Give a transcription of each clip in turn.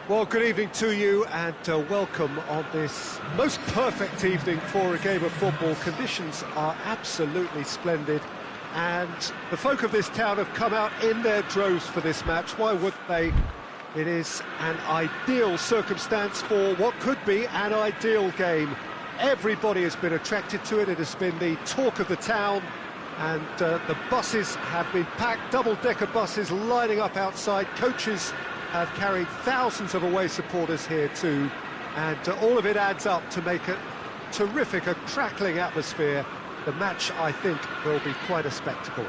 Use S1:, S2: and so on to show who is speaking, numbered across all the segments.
S1: Well, good evening to you and welcome on this most perfect evening for a game of football. Conditions are absolutely splendid and the folk of this town have come out in their droves for this match. Why wouldn't they? It is an ideal circumstance for what could be an ideal game. Everybody has been attracted to it. It has been the talk of the town and the buses have been packed, double-decker buses lining up outside. Coaches have carried thousands of away supporters here too, and all of it adds up to make a terrific, a crackling atmosphere. The match, I think, will be quite a spectacle.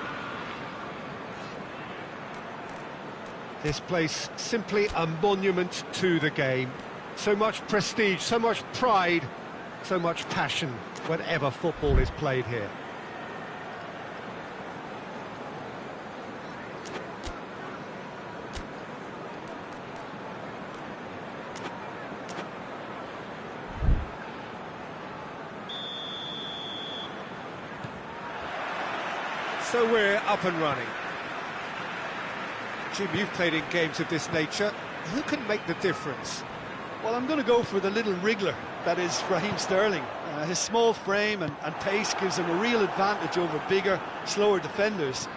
S1: This place, simply a monument to the game. So much prestige, so much pride, so much passion whenever football is played here. So we're up and running. Jim, you've played in games of this nature. Who can make the difference?
S2: Well, I'm going to go for the little wriggler, that is Raheem Sterling. His small frame and pace gives him a real advantage over bigger, slower defenders.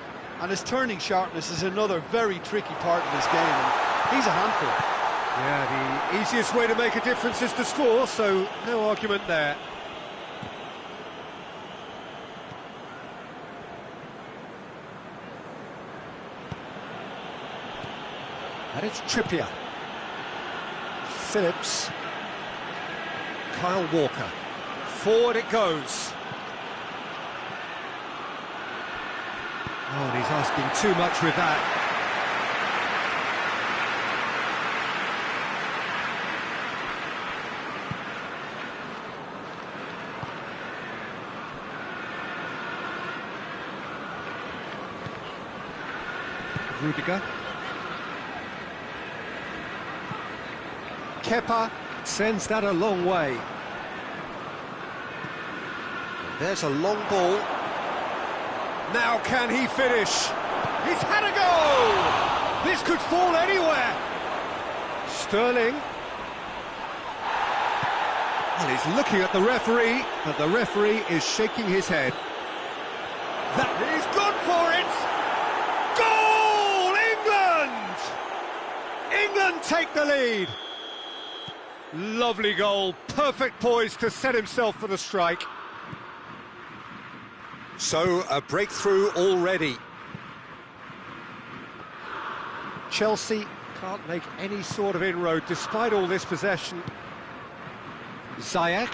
S2: And his turning sharpness is another very tricky part of his game. And he's a handful.
S1: Yeah, the easiest way to make a difference is to score, so no argument there. And it's Trippier. Phillips. Kyle Walker. Forward it goes. Oh, and he's asking too much with that. Rudiger. Kepa sends that a long way. And there's a long ball. Now can he finish? He's had a go! This could fall anywhere. Sterling. Well, he's looking at the referee, but the referee is shaking his head. That is good for it! Goal! England! England take the lead. Lovely goal, perfect poise to set himself for the strike. So, a breakthrough already. Chelsea can't make any sort of inroad despite all this possession. Ziyech.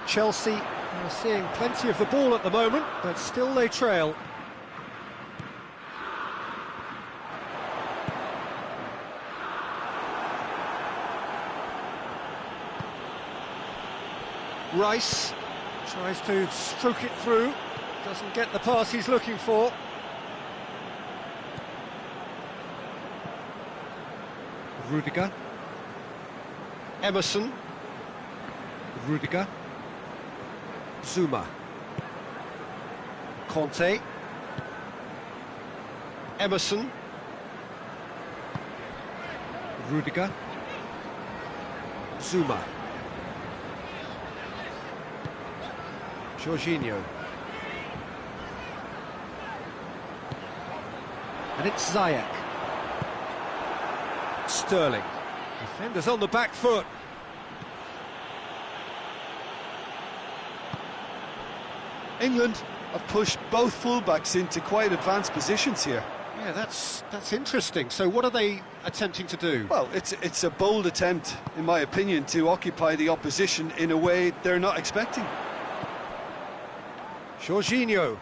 S1: Chelsea are seeing plenty of the ball at the moment, but still they trail. Rice tries to stroke it through, doesn't get the pass he's looking for. Rudiger. Emerson. Rudiger. Zuma. Conte. Emerson. Rudiger. Zuma. Jorginho. And it's Ziyech. Sterling. Defenders on the back foot.
S2: England have pushed both fullbacks into quite advanced positions here.
S1: Yeah, that's interesting. So what are they attempting to do?
S2: Well, it's a bold attempt, in my opinion, to occupy the opposition in a way they're not expecting.
S1: Jorginho.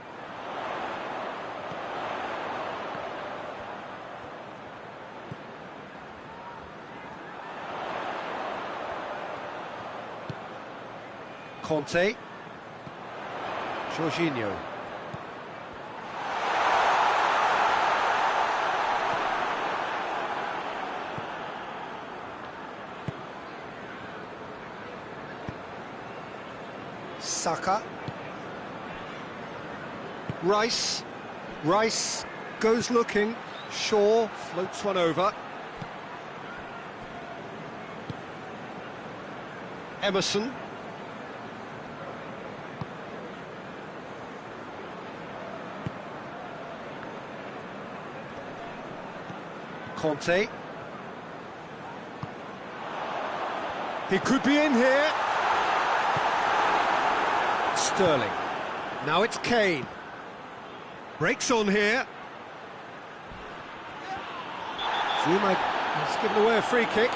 S1: Conte. Jorginho. Saka. Rice goes looking. Shaw floats one over. Emerson. Conte. He could be in here. Sterling. Now it's Kane. Breaks on here. Zuma has given away a free kick.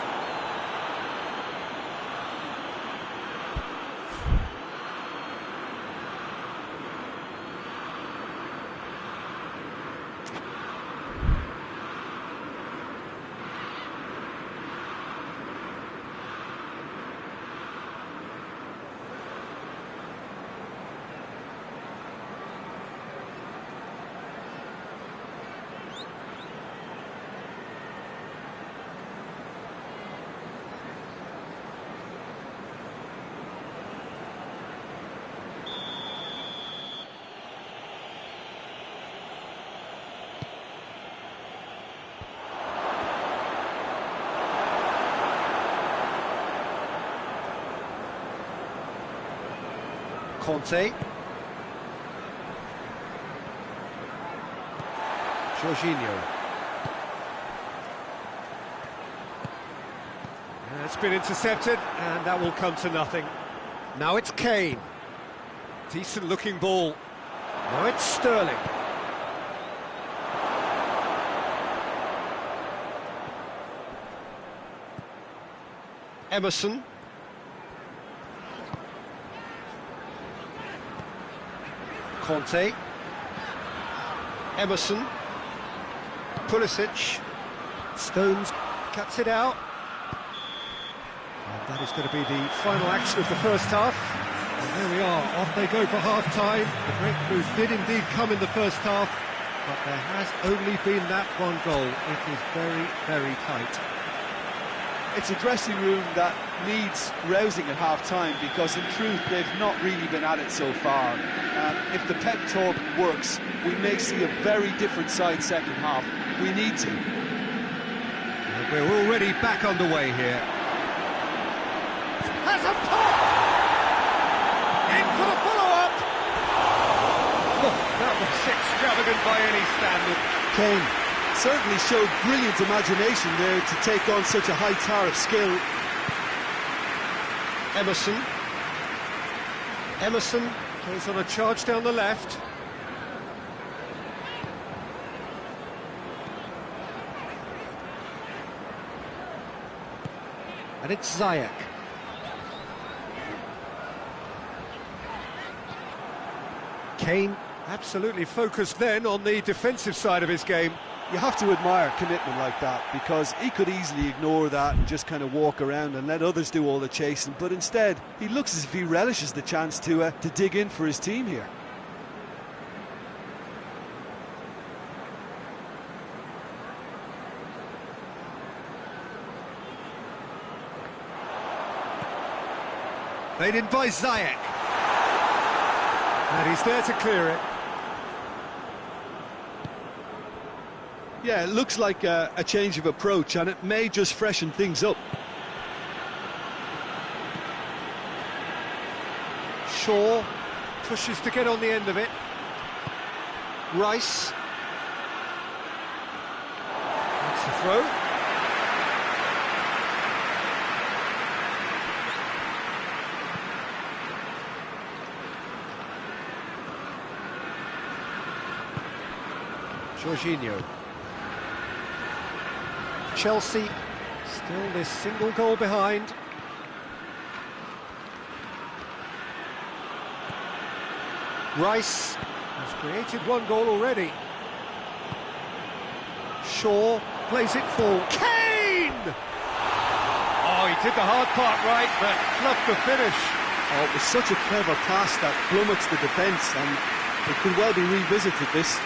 S1: Conte. Jorginho. It's been intercepted, and that will come to nothing. Now it's Kane. Decent looking ball. Now it's Sterling. Emerson. Conte. Emerson. Pulisic. Stones cuts it out. And that is going to be the final action of the first half. And there we are, off they go for half-time. The breakthrough did indeed come in the first half, but there has only been that one goal. It is very, very tight.
S2: It's a dressing room that needs rousing at half-time, because in truth they've not really been at it so far. If the pep talk works, we may see a very different side second half. We need to.
S1: And we're already back underway here. Has a pop! In for the follow-up! Oh, that was extravagant by any standard.
S2: Kane certainly showed brilliant imagination there to take on such a high tower of skill.
S1: Emerson. Emerson goes on a charge down the left. And it's Ziyech. Kane absolutely focused then on the defensive side of his game.
S2: You have to admire commitment like that, because he could easily ignore that and just kind of walk around and let others do all the chasing, but instead he looks as if he relishes the chance to dig in for his team here.
S1: Played in by Ziyech. And he's there to clear it.
S2: Yeah, it looks like a change of approach, and it may just freshen things up.
S1: Shaw pushes to get on the end of it. Rice. That's the throw. Jorginho. Chelsea still this single goal behind. Rice has created one goal already. Shaw plays it for Kane! Oh, he did the hard part right, but fluffed the finish.
S2: Oh, it was such a clever pass that flummoxed the defence, and it could well be revisited, this.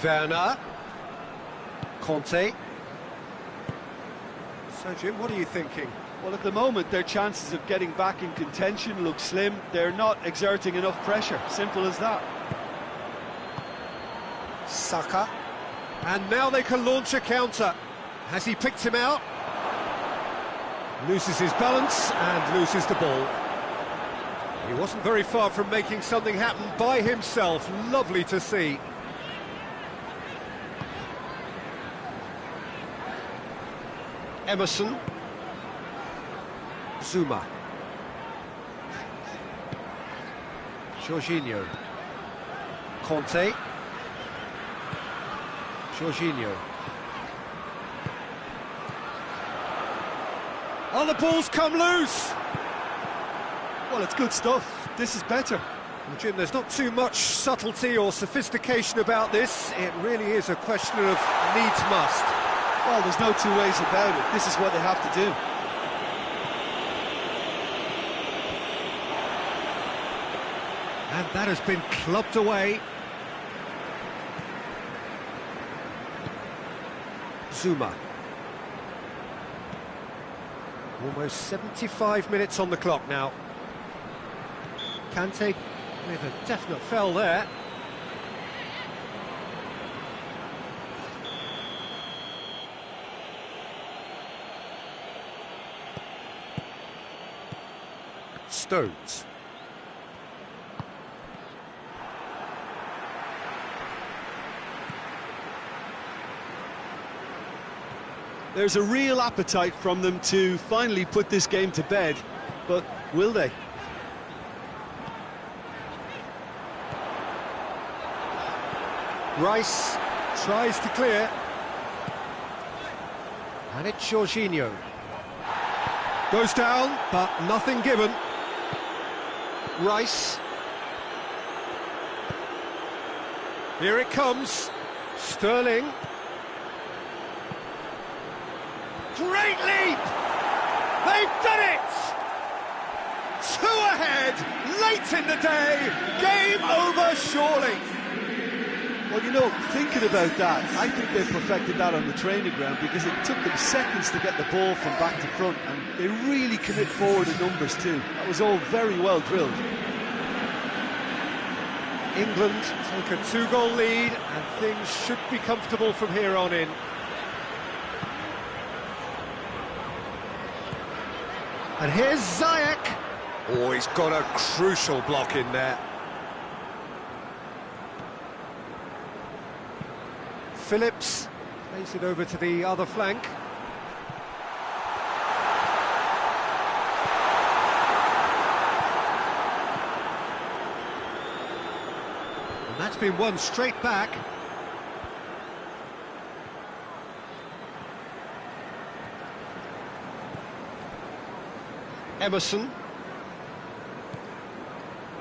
S1: Werner. Conte. So So, Jim, what are you thinking?
S2: Well, at the moment, their chances of getting back in contention look slim. They're not exerting enough pressure. Simple as that.
S1: Saka. And now they can launch a counter. Has he picked him out? Loses his balance and loses the ball. He wasn't very far from making something happen by himself. Lovely to see. Emerson. Zuma. Jorginho. Conte. Jorginho. Oh, the ball's come loose!
S2: Well, it's good stuff. This is better.
S1: Well, Jim, there's not too much subtlety or sophistication about this. It really is a question of needs must.
S2: Well, there's no two ways about it. This is what they have to do.
S1: And that has been clubbed away. Zuma. Almost 75 minutes on the clock now. Kante with a definite foul there. Stones.
S2: There's a real appetite from them to finally put this game to bed, but will they?
S1: Rice tries to clear. And it's Jorginho. Goes down, but nothing given. Rice. Here it comes. Sterling. Great leap! They've done it! 2 ahead, late in the day, game over surely.
S2: Well, you know, thinking about that, I think they perfected that on the training ground because it took them seconds to get the ball from back to front, and they really commit forward in numbers too. That was all very well drilled.
S1: England take a 2-goal lead, and things should be comfortable from here on in. And here's Ziyech. Oh, he's got a crucial block in there. Phillips plays it over to the other flank. And that's been won straight back. Emerson.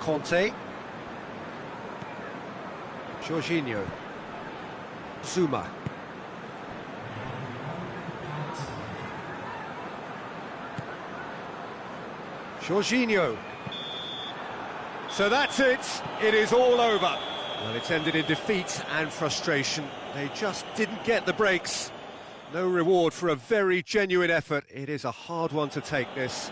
S1: Conte. Jorginho. Zuma. Jorginho. So that's it. It is all over. Well, it's ended in defeat and frustration. They just didn't get the breaks. No reward for a very genuine effort. It is a hard one to take, this.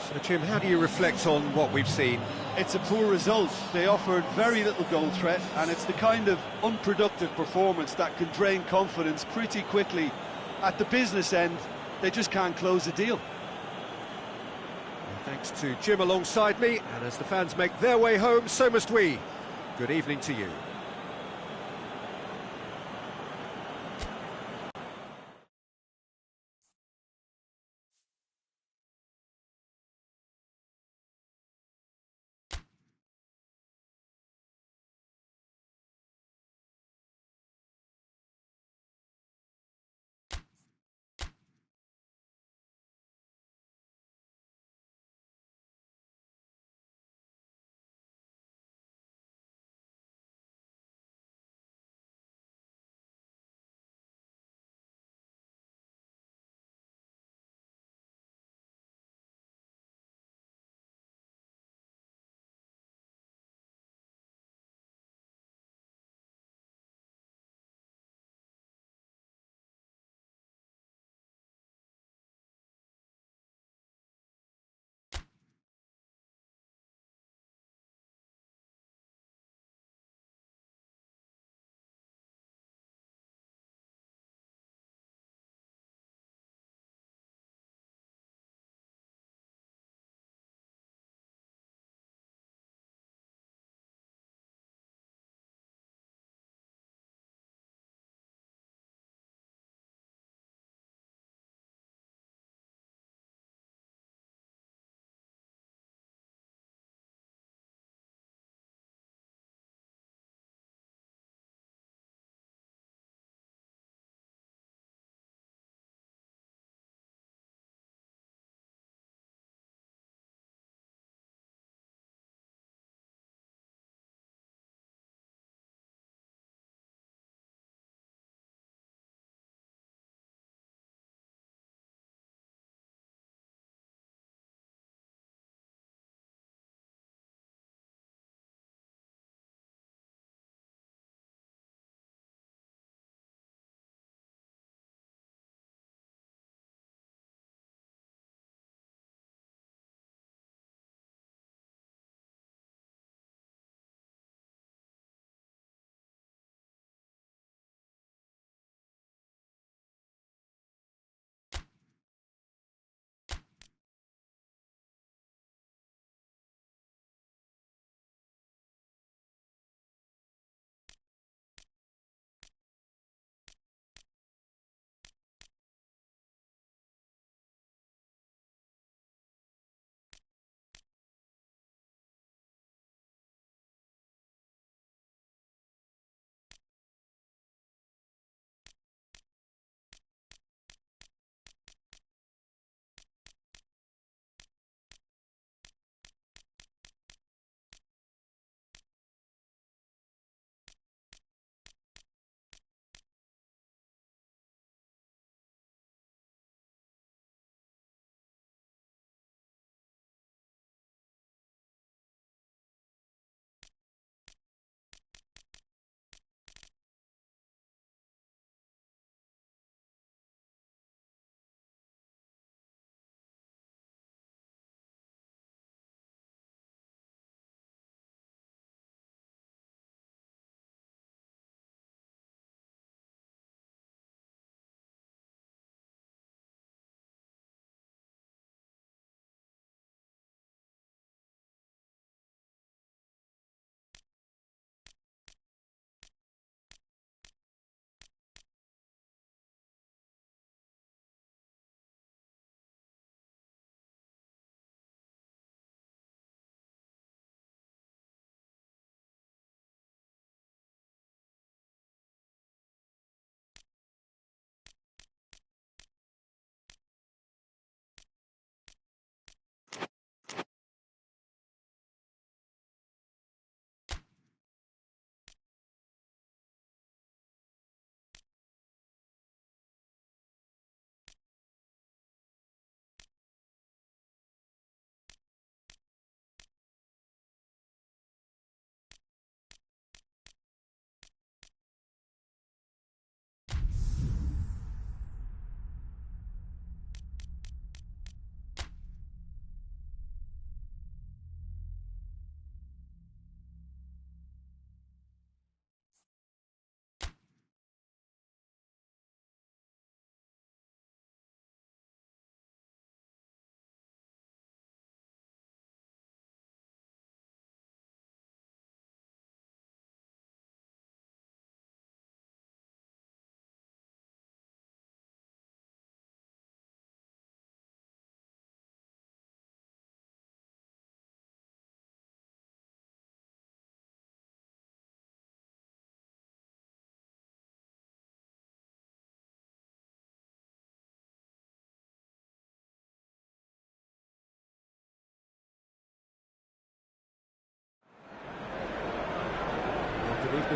S1: So, Jim, how do you reflect on what we've seen?
S2: It's a poor result. They offered very little goal threat, and it's the kind of unproductive performance that can drain confidence pretty quickly. At the business end, they just can't close a deal.
S1: Well, thanks to Jim alongside me, and as the fans make their way home, so must we. Good evening to you.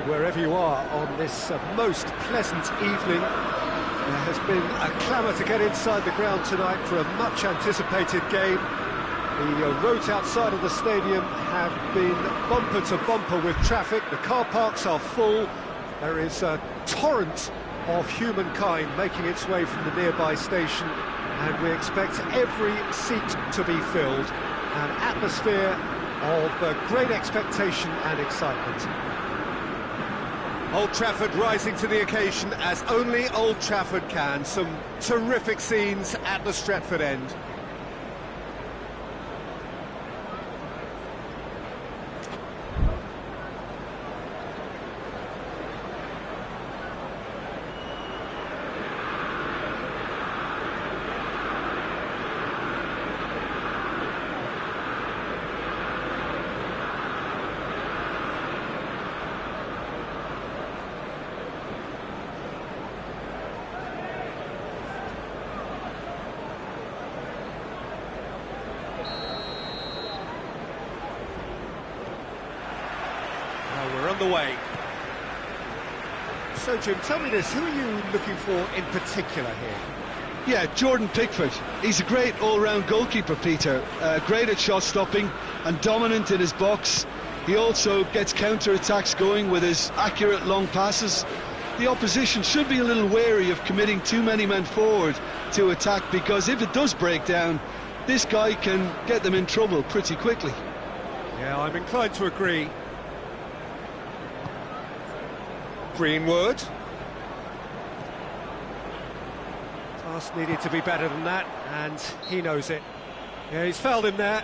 S1: Wherever you are on this most pleasant evening, there has been a clamour to get inside the ground tonight for a much-anticipated game. The roads outside of the stadium have been bumper to bumper with traffic. The car parks are full. There is a torrent of humankind making its way from the nearby station, and we expect every seat to be filled. An atmosphere of great expectation and excitement. Old Trafford rising to the occasion as only Old Trafford can. Some terrific scenes at the Stretford end. We're on the way. So, Jim, tell me this, who are you looking for in particular here?
S2: Yeah, Jordan Pickford. He's a great all-round goalkeeper, Peter. Great at shot-stopping and dominant in his box. He also gets counter-attacks going with his accurate long passes. The opposition should be a little wary of committing too many men forward to attack, because if it does break down, this guy can get them in trouble pretty quickly.
S1: Yeah, I'm inclined to agree. Greenwood. Task needed to be better than that, and he knows it. Yeah, he's fouled him there.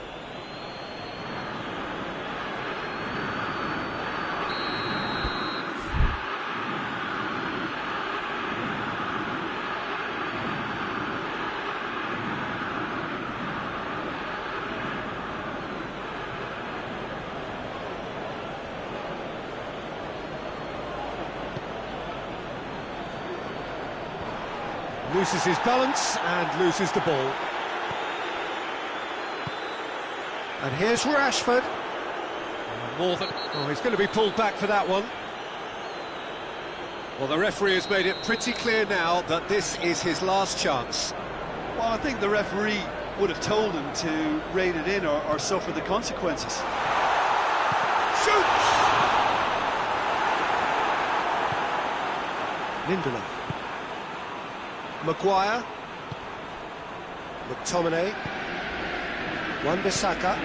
S1: Loses his balance and loses the ball. And here's Rashford. More than... Oh, he's going to be pulled back for that one. Well, the referee has made it pretty clear now that this is his last chance.
S2: Well, I think the referee would have told him to rein it in or suffer the consequences.
S1: Shoots! Lindelof. Maguire, McTominay, Wan-Bissaka,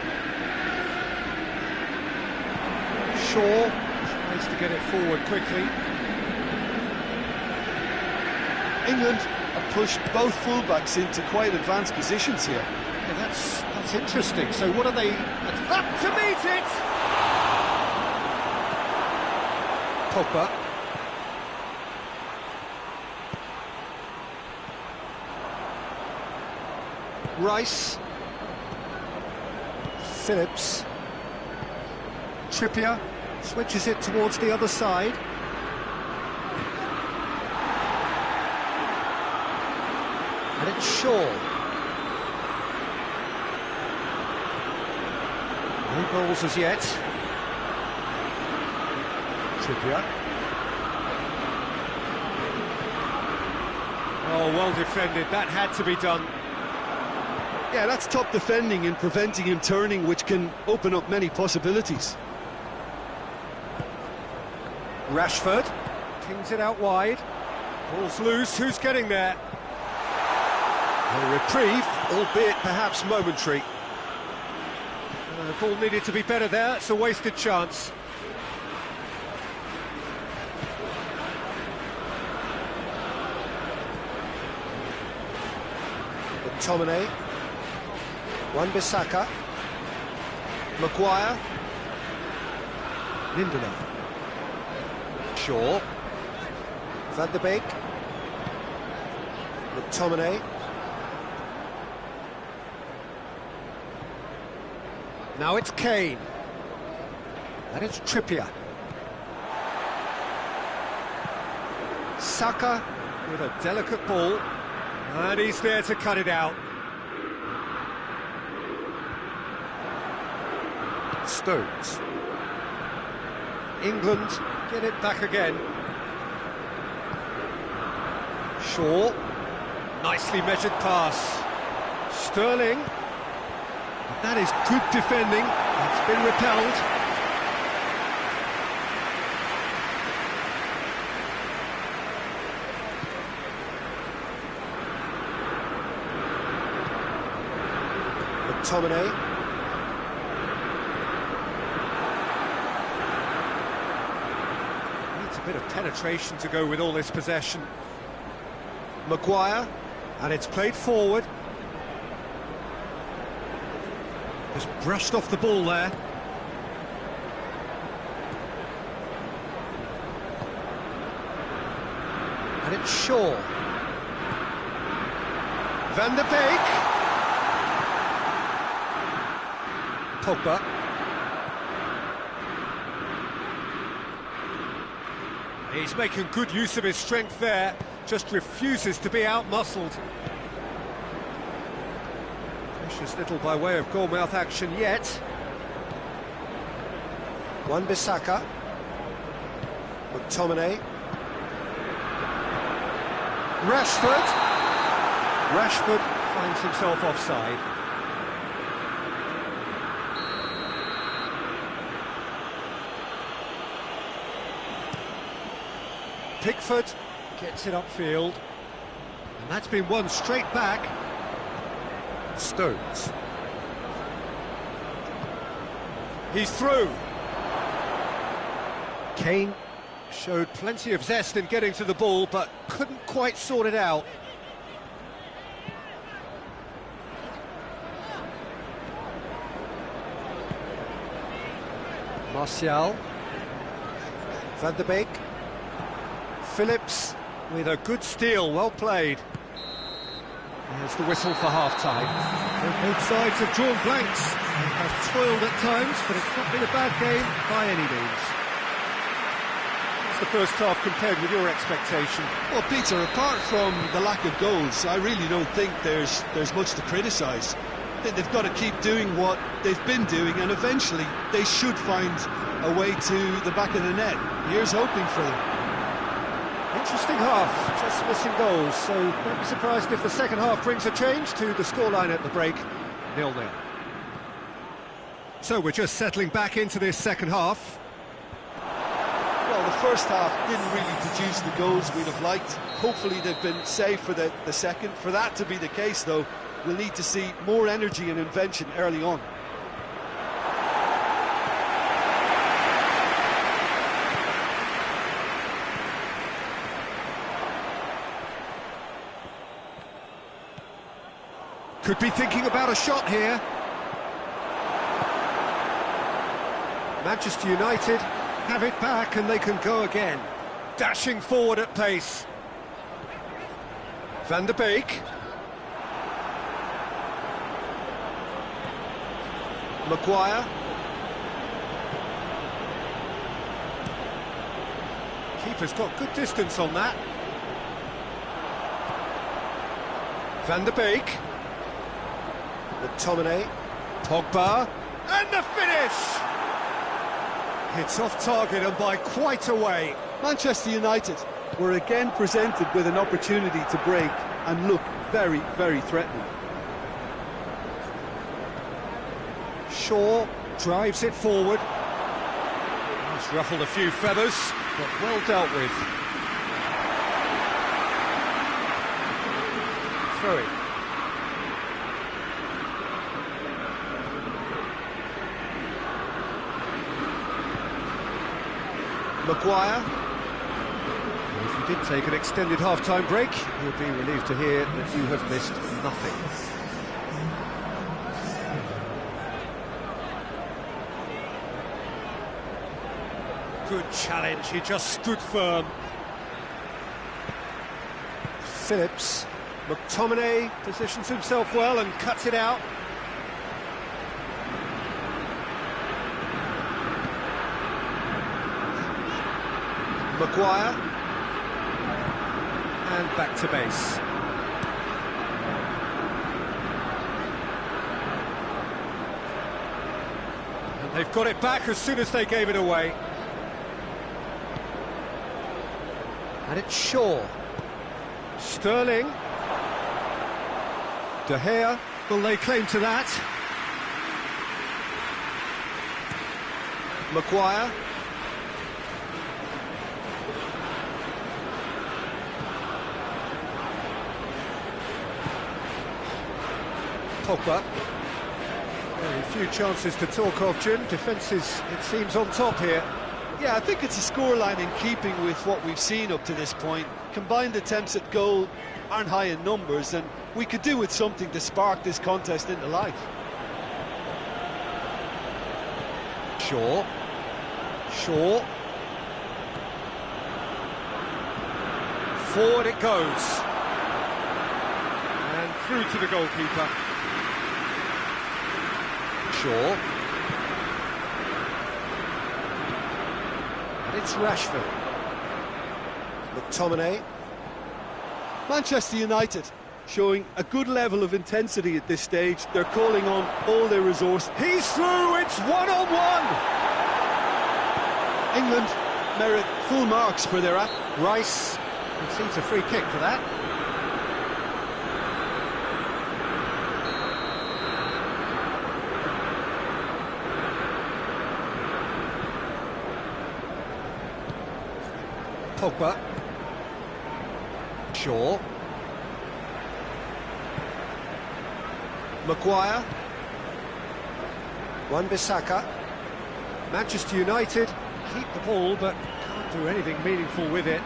S1: Shaw tries to get it forward quickly.
S2: England have pushed both fullbacks into quite advanced positions here.
S1: Yeah, that's interesting. So what are they up to meet it? Pogba. Rice, Phillips, Trippier switches it towards the other side. And it's Shaw. No goals as yet. Trippier. Oh, well defended. That had to be done.
S2: Yeah, that's top defending and preventing him turning, which can open up many possibilities.
S1: Rashford pings it out wide. Ball's loose. Who's getting there? A reprieve, albeit perhaps momentary. The ball needed to be better there. It's a wasted chance. McTominay. Wan-Bissaka, Maguire, Lindelof, Shaw, Van der Beek, McTominay. Now it's Kane, and it's Trippier. Saka with a delicate ball, and he's there to cut it out. Stones. England get it back again. Shaw, nicely measured pass. Sterling, that is good defending, it's been repelled. McTominay. Needs a bit of penetration to go with all this possession. Maguire, and it's played forward. Just brushed off the ball there. And it's Shaw. Van der Beek. Pogba. He's making good use of his strength there, just refuses to be out-muscled. Precious little by way of goal-mouth action yet. Wan-Bissaka. McTominay. Rashford. Rashford finds himself offside. Pickford gets it upfield, and that's been won straight back. Stones. He's through. Kane showed plenty of zest in getting to the ball, but couldn't quite sort it out. Martial. Van der Beek. Phillips with a good steal, well played. There's the whistle for half-time. Both sides have drawn blanks and have toiled at times, but it's not been a bad game by any means. What's the first half compared with your expectation?
S2: Well, Peter, apart from the lack of goals, I really don't think there's much to criticise. They've got to keep doing what they've been doing, and eventually they should find a way to the back of the net. Here's hoping for them.
S1: Interesting half, just missing goals, so don't be surprised if the second half brings a change to the scoreline at the break, 0-0. So we're just settling back into this second half.
S2: Well, the first half didn't really produce the goals we'd have liked. Hopefully they've been saved for the second. For that to be the case, though, we'll need to see more energy and invention early on.
S1: Could be thinking about a shot here. Manchester United have it back and they can go again. Dashing forward at pace. Van der Beek. Maguire. Keeper's got good distance on that. Van der Beek. McTominay, Pogba, and the finish! It's off target and by quite a way.
S2: Manchester United were again presented with an opportunity to break and look very, very threatening.
S1: Shaw drives it forward. He's ruffled a few feathers, but well dealt with. Throw it. Maguire. If you did take an extended half-time break, you'll be relieved to hear that you have missed nothing. Good challenge, he just stood firm. Phillips. McTominay positions himself well and cuts it out. Maguire, and back to base. And they've got it back as soon as they gave it away. And it's Shaw. Sterling. De Gea will lay claim to that. Maguire. Pogba. Very few chances to talk of, Jim. Defence is, it seems, on top here.
S2: Yeah, I think it's a scoreline in keeping with what we've seen up to this point. Combined attempts at goal aren't high in numbers, and we could do with something to spark this contest into life.
S1: Shaw. Forward it goes. And through to the goalkeeper. Shaw. And it's Rashford. McTominay.
S2: Manchester United showing a good level of intensity at this stage. They're calling on all their resource.
S1: He's through, it's one-on-one!
S2: England merit full marks for their act.
S1: Rice concedes a free kick for that. Pogba. Shaw. Maguire. Wan-Bissaka. Manchester United keep the ball but can't do anything meaningful with it.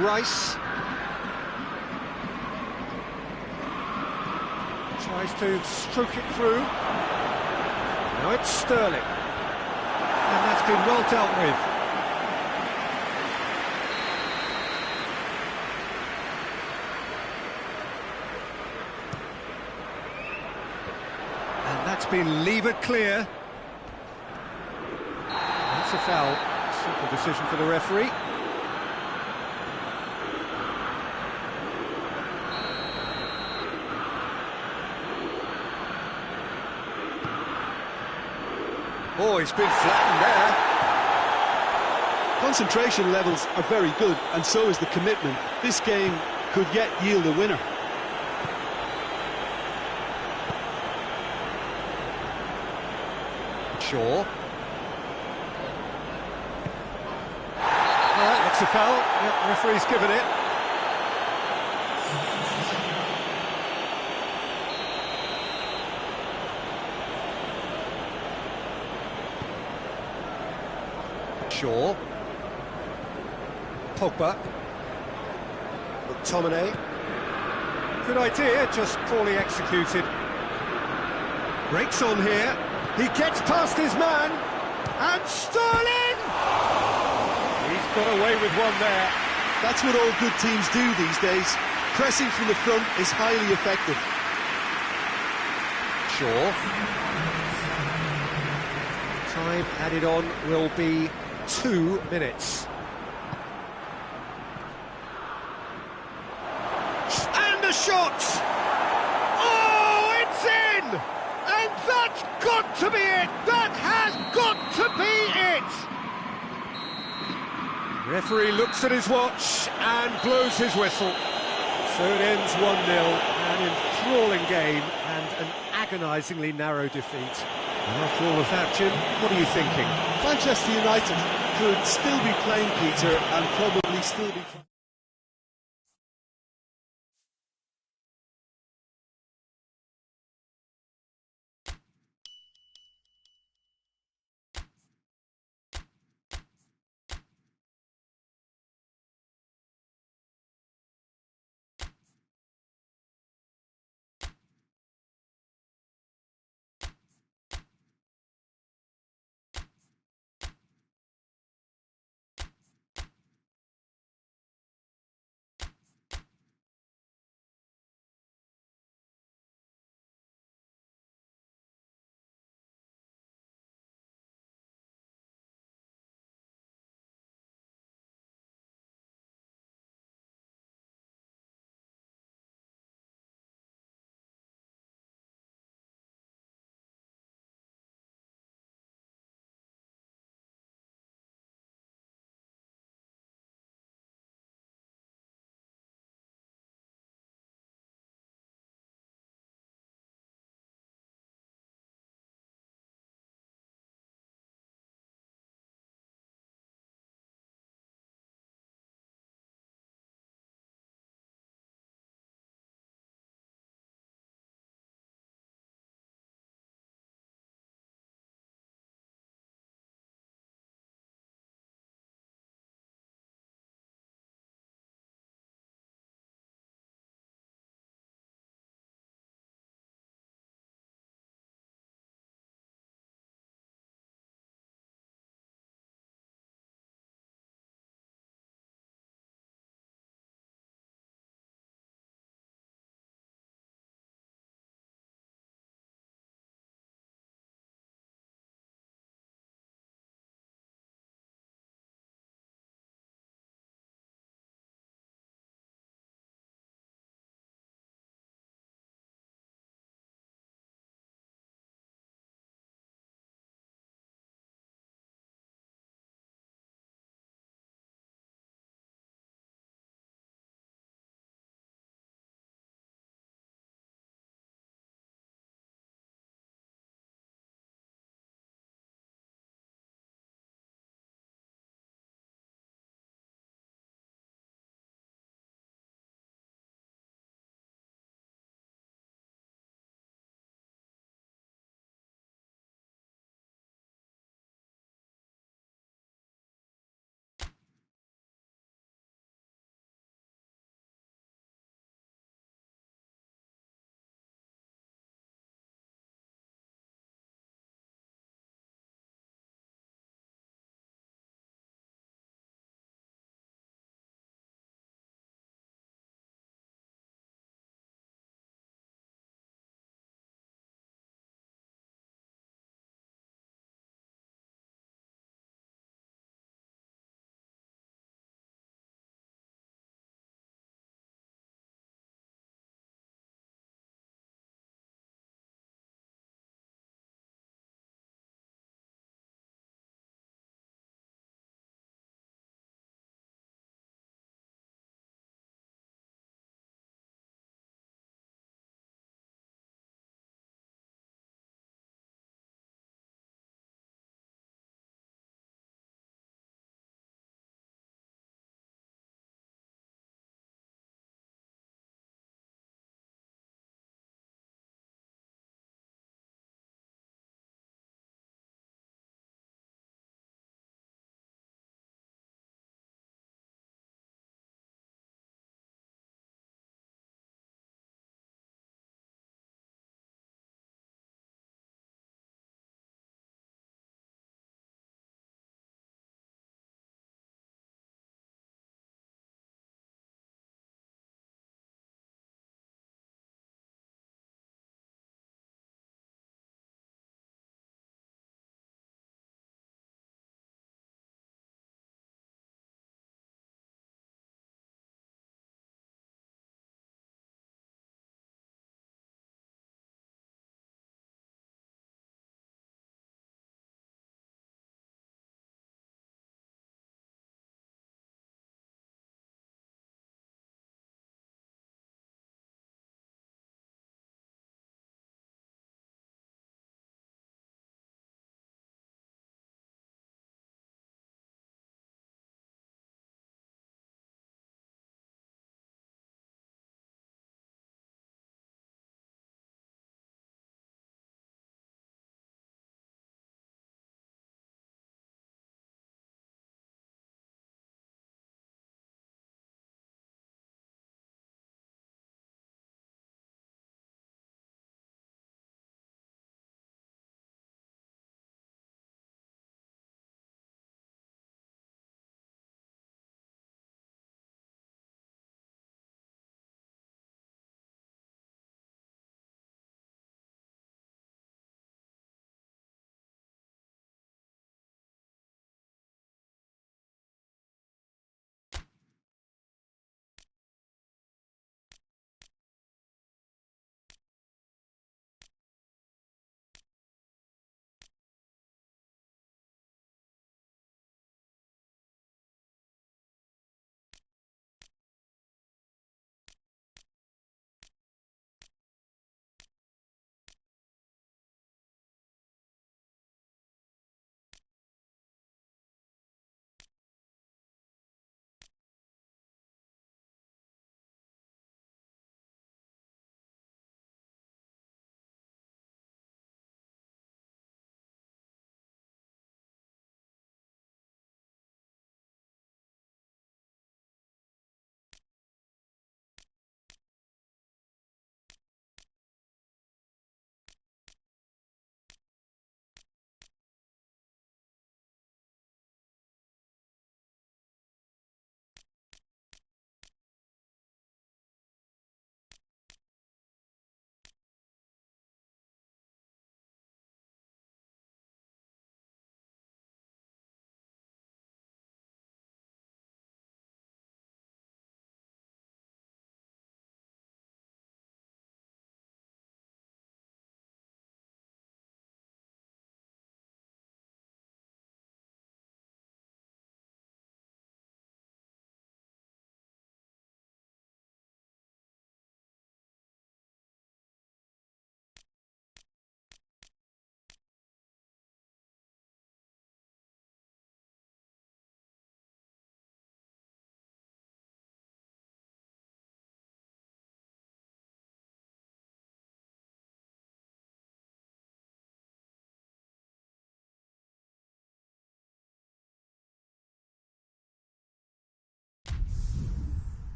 S1: Rice. Tries to stroke it through. Now it's Sterling. And that's been well dealt with. And that's been levered clear. That's a foul. Simple decision for the referee. Oh, he's been flattened there.
S2: Concentration levels are very good, and so is the commitment. This game could yet yield a winner.
S1: Shaw. Right, that's a foul. Yep, referee's given it. Shaw. Pogba. McTominay. Good idea, just poorly executed. Breaks on here. He gets past his man. And Sterling! He's got away with one there.
S2: That's what all good teams do these days. Pressing from the front is highly effective.
S1: Shaw. Time added on will be 2 minutes. And a shot! Oh, it's in! And that's got to be it! That has got to be it! Referee looks at his watch and blows his whistle. So it ends 1-0, an enthralling game and an agonisingly narrow defeat. And after all of that, Jim, what are you thinking?
S2: Manchester United could still be playing, Peter, and probably still be...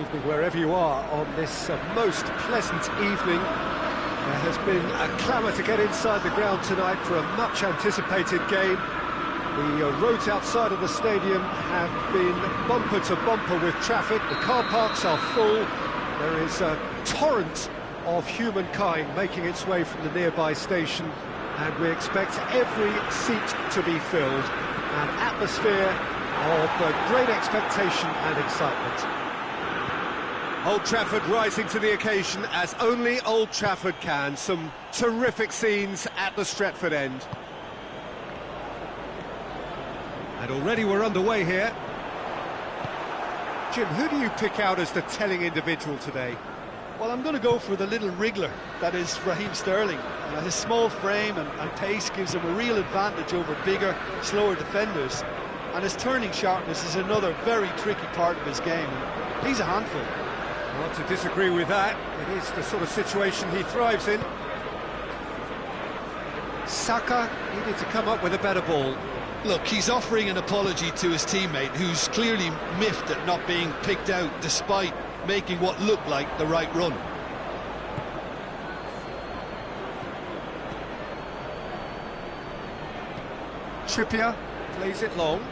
S1: evening wherever you are on this most pleasant evening. There has been a clamour to get inside the ground tonight for a much anticipated game. The roads outside of the stadium have been bumper to bumper with traffic. The car parks are full. There is a torrent of humankind making its way from the nearby station, and we expect every seat to be filled. An atmosphere of great expectation and excitement. Old Trafford rising to the occasion as only Old Trafford can. Some terrific scenes at the Stretford end. And already we're underway here. Jim, who do you pick out as the telling individual today?
S2: Well, I'm going to go for the little wriggler, that is Raheem Sterling. His small frame and pace gives him a real advantage over bigger, slower defenders. And his turning sharpness is another very tricky part of his game. He's a handful.
S1: Not to disagree with that. It is the sort of situation he thrives in. Saka needed to come up with a better ball.
S2: Look, he's offering an apology to his teammate, who's clearly miffed at not being picked out despite making what looked like the right run.
S1: Trippier plays it long.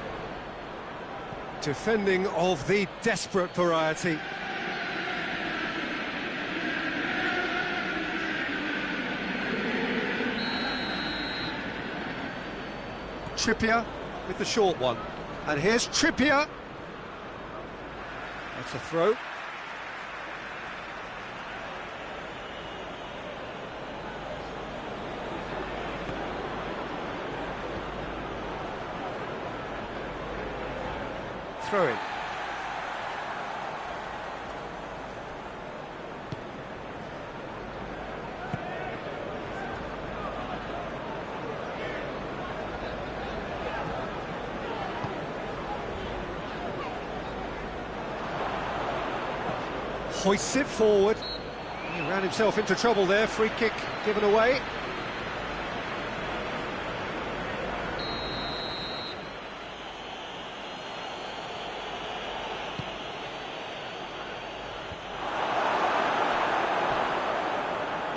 S1: Defending of the desperate variety. Trippier with the short one. And here's Trippier. That's a throw. Throw in. Hoists it forward. He ran himself into trouble there. Free kick given away.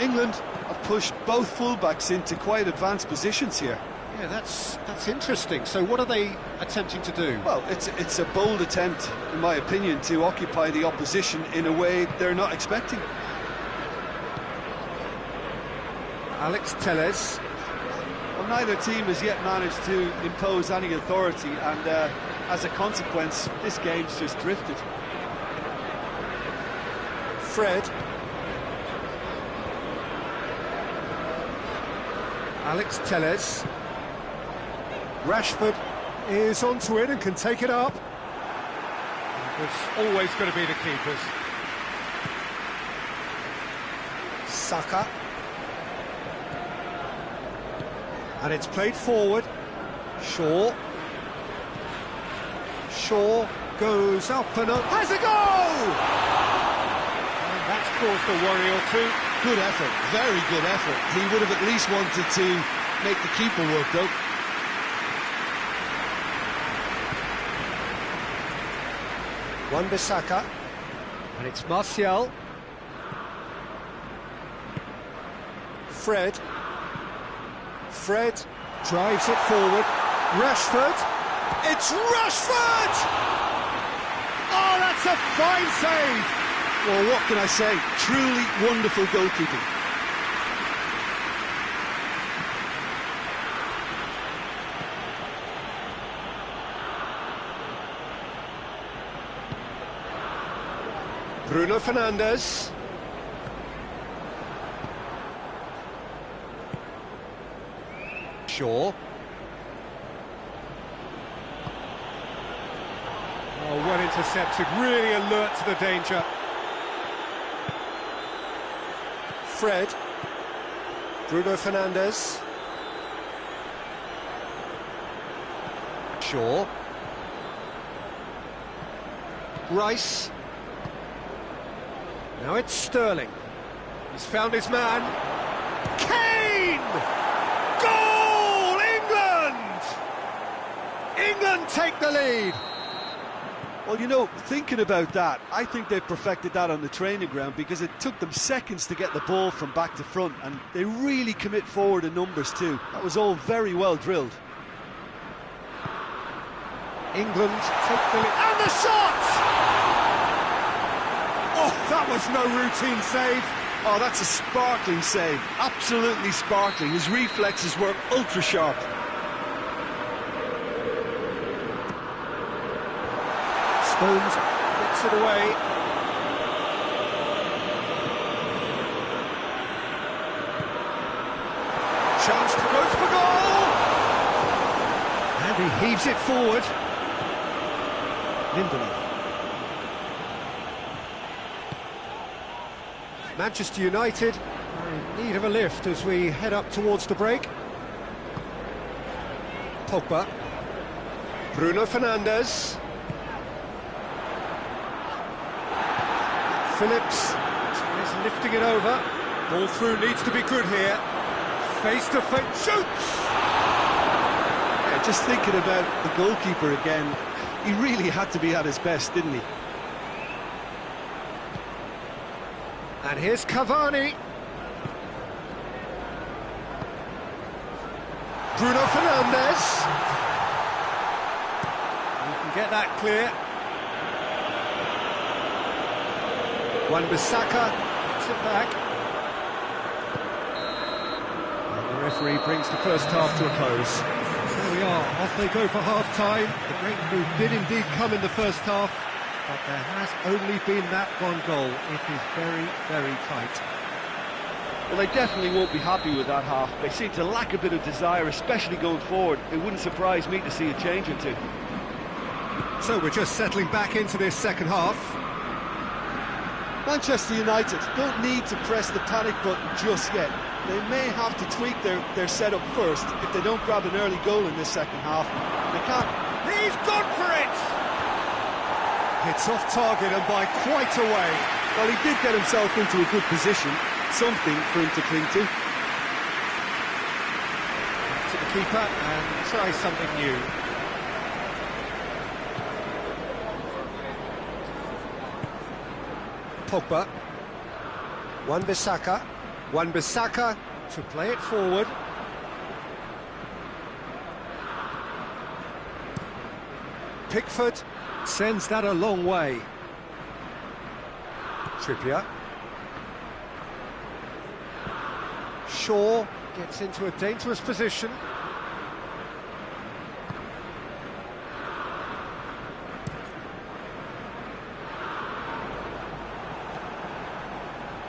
S2: England have pushed both fullbacks into quite advanced positions here.
S1: Yeah, that's interesting. So what are they attempting to do?
S2: Well, it's a bold attempt, in my opinion, to occupy the opposition in a way they're not expecting.
S1: Alex Telles.
S2: Well, neither team has yet managed to impose any authority, and as a consequence, this game's just drifted.
S1: Fred. Alex Telles. Rashford is onto it and can take it up. It's always going to be the keepers. Saka. And it's played forward. Shaw. Shaw goes up and up. Has a goal! And that's caused a worry or two.
S2: Good effort, very good effort. He would have at least wanted to make the keeper work, though.
S1: Wan-Bissaka, and it's Martial. Fred drives it forward. Rashford. It's Rashford! Oh, that's a fine save!
S2: Well, what can I say? Truly wonderful goalkeeping.
S1: Bruno Fernandes. Shaw. Oh, well intercepted, really alert to the danger. Fred. Bruno Fernandes. Shaw. Rice. Now it's Sterling. He's found his man. Kane! Goal! England! England take the lead.
S2: Well, you know, thinking about that, I think they've perfected that on the training ground because it took them seconds to get the ball from back to front, and they really commit forward in numbers too. That was all very well drilled.
S1: England take the lead. And the shot! Oh, that was no routine save.
S2: Oh, that's a sparkling save. Absolutely sparkling. His reflexes were ultra sharp.
S1: Stones gets it away. Chance to go for goal! And he heaves it forward. Lindelof. Manchester United are in need of a lift as we head up towards the break. Pogba. Bruno Fernandes. Phillips is lifting it over. Ball through needs to be good here. Face to face, shoots!
S2: Yeah, just thinking about the goalkeeper again, he really had to be at his best, didn't he?
S1: And here's Cavani. Bruno Fernandes. You can get that clear. Wan-Bissaka gets it back. And the referee brings the first half to a close. There we are, off they go for half-time. The breakthrough did indeed come in the first half, but there has only been that one goal. It is very, very tight.
S2: Well, they definitely won't be happy with that half. They seem to lack a bit of desire, especially going forward. It wouldn't surprise me to see a change or two.
S1: So we're just settling back into this second half.
S2: Manchester United don't need to press the panic button just yet. They may have to tweak their setup first if they don't grab an early goal in this second half. They can't.
S1: He's gone for it! It's off target and by quite a way.
S2: Well, he did get himself into a good position, something for him to cling to.
S1: To the keeper and try something new. Pogba. Wan-Bissaka. Wan-Bissaka to play it forward. Pickford sends that a long way. Trippier. Shaw gets into a dangerous position.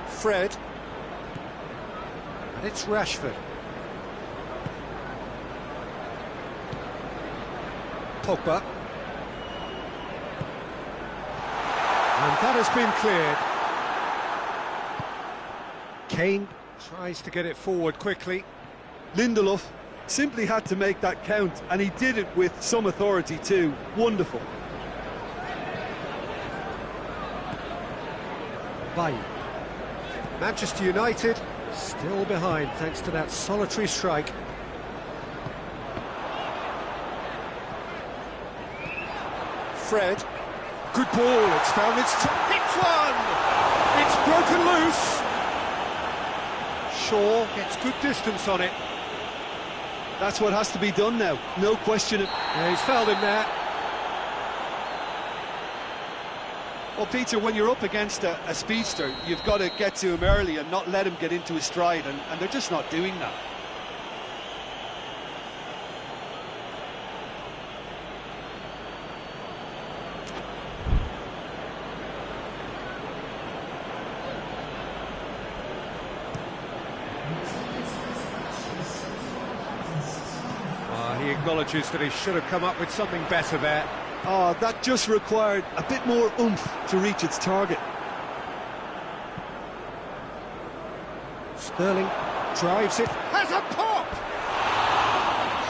S1: Fred. And it's Rashford. Pogba. And that has been cleared. Kane tries to get it forward quickly.
S2: Lindelof simply had to make that count, and he did it with some authority too. Wonderful.
S1: Bailly. Manchester United still behind thanks to that solitary strike. Fred. Good ball, it's found its hits one! It's broken loose! Shaw gets good distance on it.
S2: That's what has to be done now, no question.
S1: Yeah, he's fouled him there.
S2: Well, Peter, when you're up against a speedster, you've got to get to him early and not let him get into his stride, and they're just not doing that.
S1: He acknowledges that he should have come up with something better there.
S2: Oh, that just required a bit more oomph to reach its target.
S1: Sterling drives it, has a pop!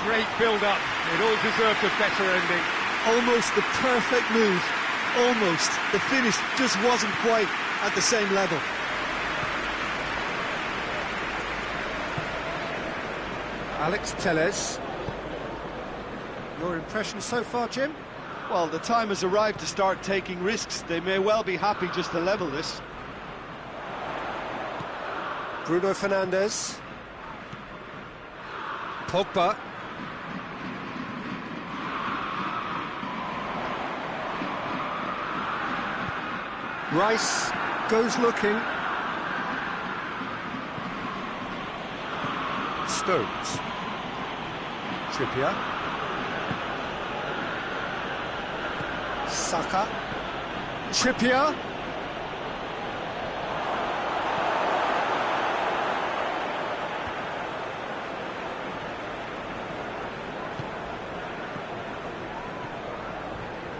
S1: Great build-up, it all deserved a better ending.
S2: Almost the perfect move, almost. The finish just wasn't quite at the same level.
S1: Alex Telles. Your impression so far, Jim?
S2: Well, the time has arrived to start taking risks. They may well be happy just to level this.
S1: Bruno Fernandes. Pogba. Rice goes looking. Stones. Trippier. Saka. Trippier.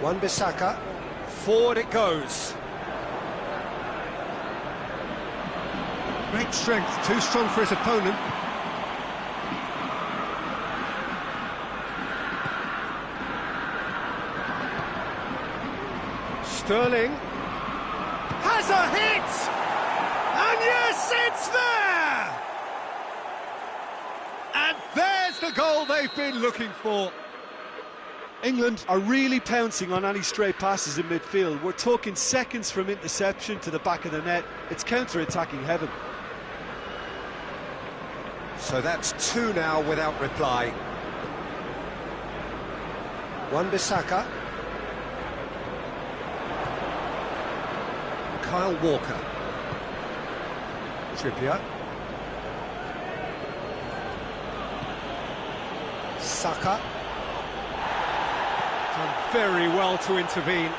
S1: Wan-Bissaka. Forward it goes. Great strength, too strong for his opponent. Sterling has a hit! And yes, it's there! And there's the goal they've been looking for.
S2: England are really pouncing on any stray passes in midfield. We're talking seconds from interception to the back of the net. It's counter-attacking heaven.
S1: So that's two now without reply. Wan-Bissaka. Kyle Walker. Trippier. Saka. Done very well to intervene.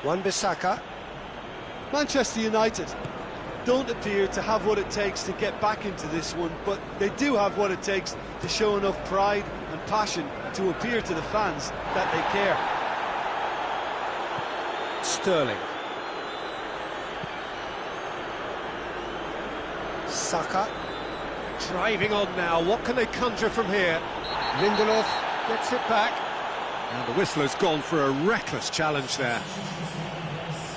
S1: Wan-Bissaka.
S2: Manchester United don't appear to have what it takes to get back into this one, but they do have what it takes to show enough pride and passion to appear to the fans that they care.
S1: Sterling. Saka. Driving on now, what can they conjure from here? Lindelof gets it back. And the whistler's gone for a reckless challenge there.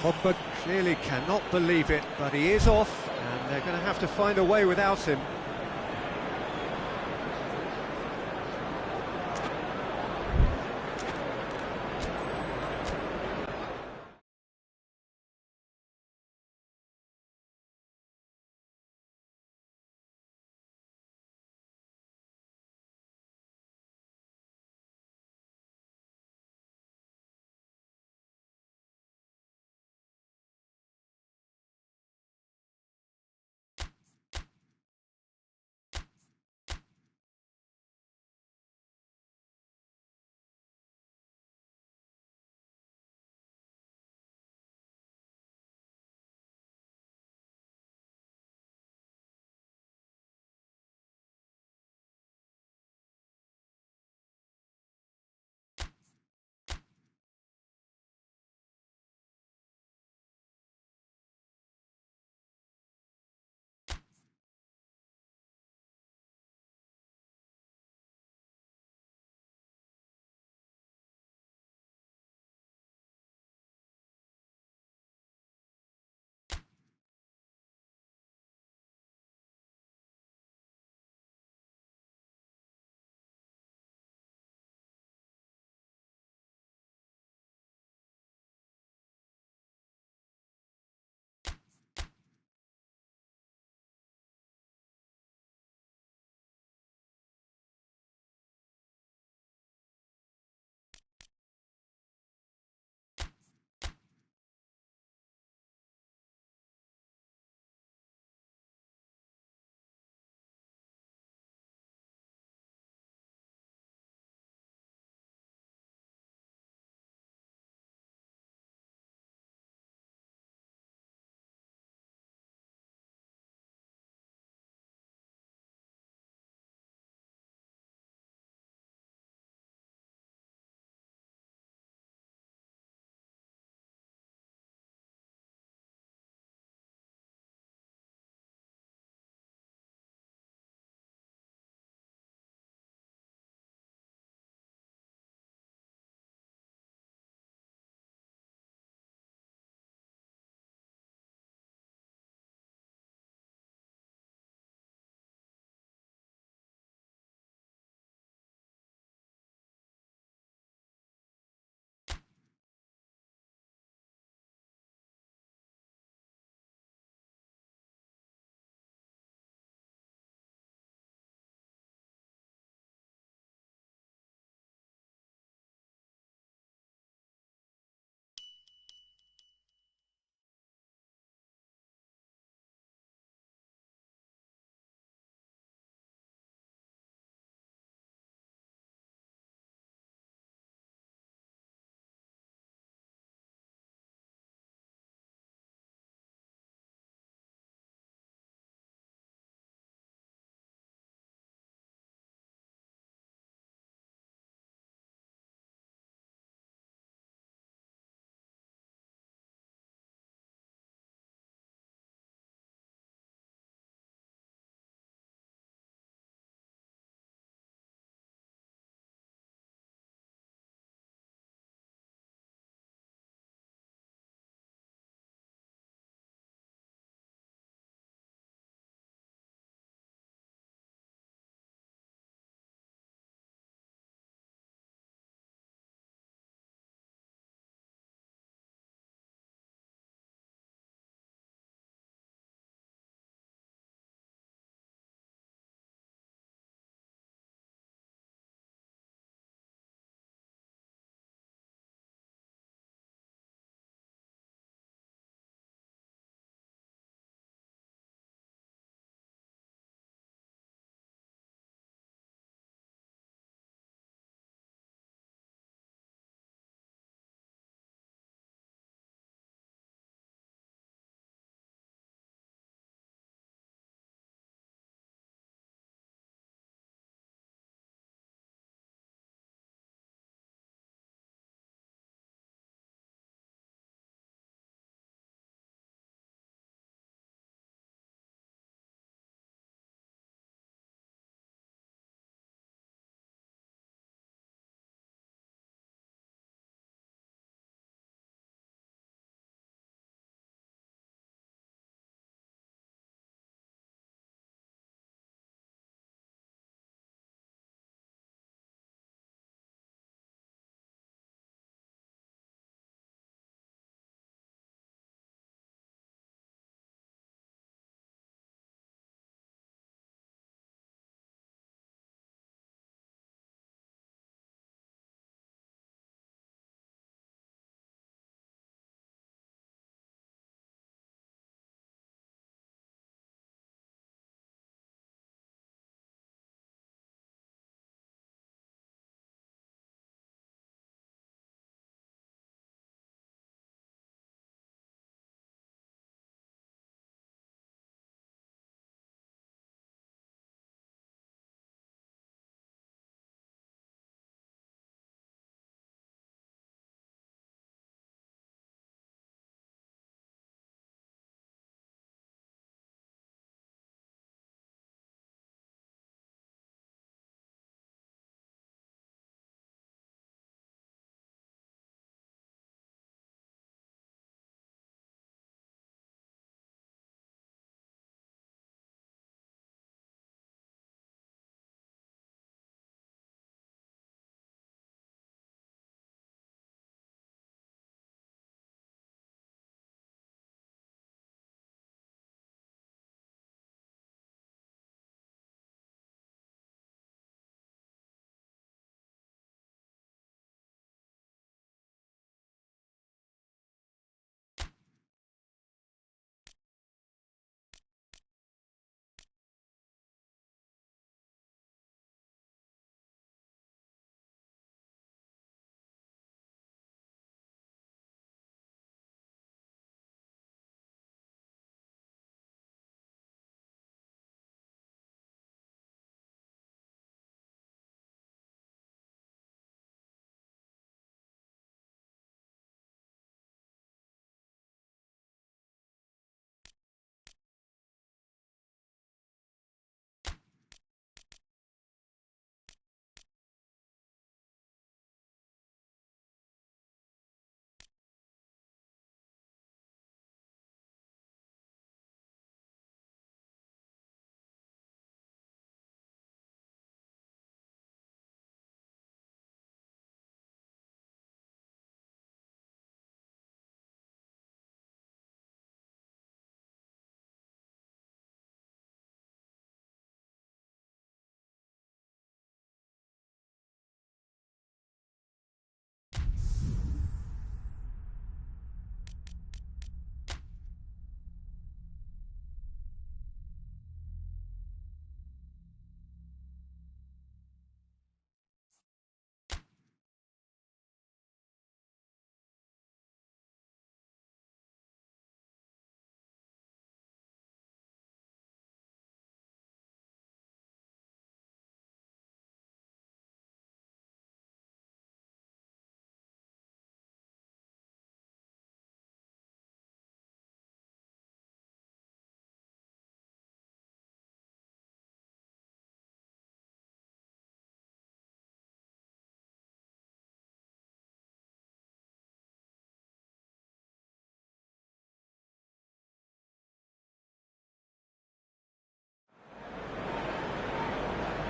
S1: Pogba clearly cannot believe it, but he is off, and they're going to have to find a way without him.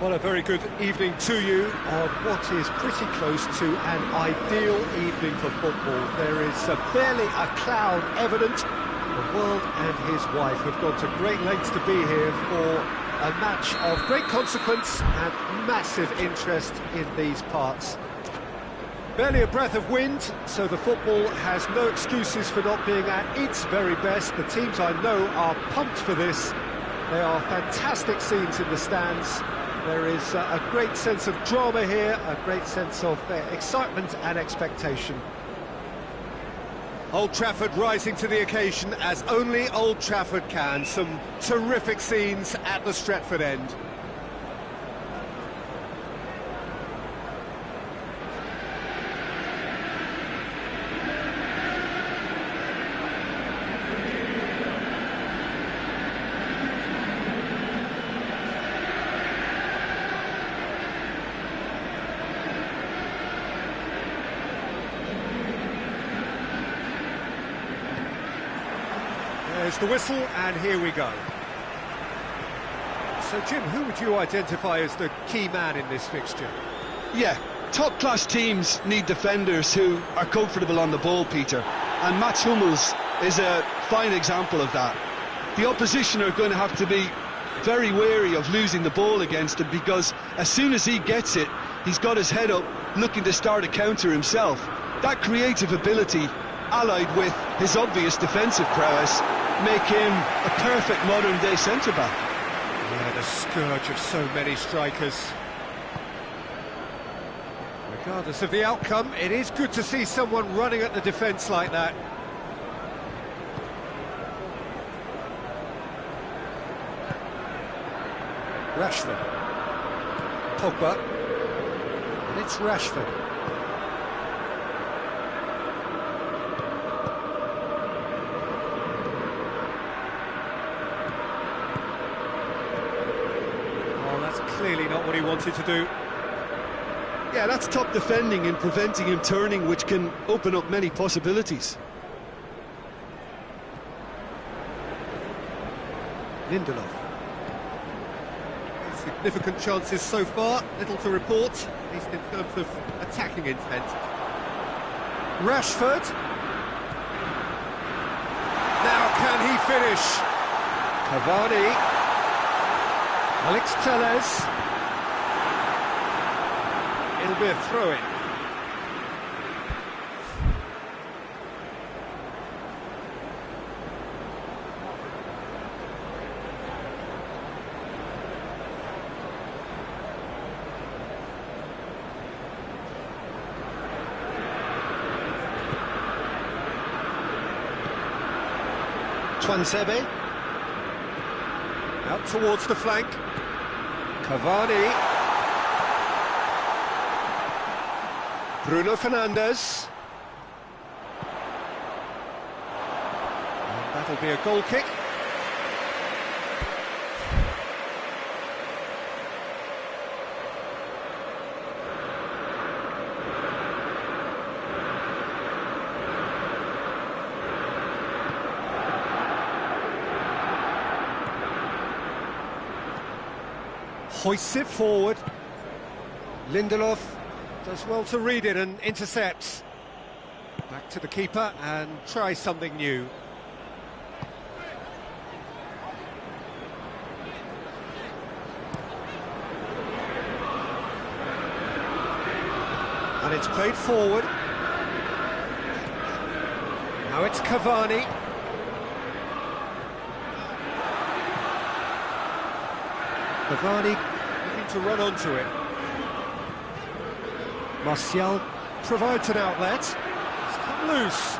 S1: Well, a very good evening to you on what is pretty close to an ideal evening for football. There is barely a cloud evident. The world and his wife have gone to great lengths to be here for a match of great consequence and massive interest in these parts. Barely a breath of wind, so the football has no excuses for not being at its very best. The teams I know are pumped for this. They are fantastic scenes in the stands. There is a great sense of drama here, a great sense of excitement and expectation. Old Trafford rising to the occasion as only Old Trafford can. Some terrific scenes at the Stretford end. There's the whistle, and here we go. So, Jim, who would you identify as the key man in this fixture?
S2: Yeah, top-class teams need defenders who are comfortable on the ball, Peter. And Mats Hummels is a fine example of that. The opposition are going to have to be very wary of losing the ball against him, because as soon as he gets it, he's got his head up, looking to start a counter himself. That creative ability, allied with his obvious defensive prowess, make him a perfect modern-day centre-back.
S1: Yeah, the scourge of so many strikers. Regardless of the outcome, it is good to see someone running at the defence like that. Rashford. Pogba. And it's Rashford. Clearly not what he wanted to do.
S2: Yeah, that's top defending and preventing him turning, which can open up many possibilities.
S1: Lindelof. Significant chances so far, little to report, at least in terms of attacking intent. Rashford. Now can he finish? Cavani. Alex Telles. It'll be a throw-in. Tuanzebe. Out towards the flank. Cavani. Bruno Fernandes. And that'll be a goal kick. Hoists it forward. Lindelof does well to read it and intercepts. Back to the keeper and try something new. And it's played forward. Now it's Cavani. Cavani looking to run onto it. Martial provides an outlet. It's come loose.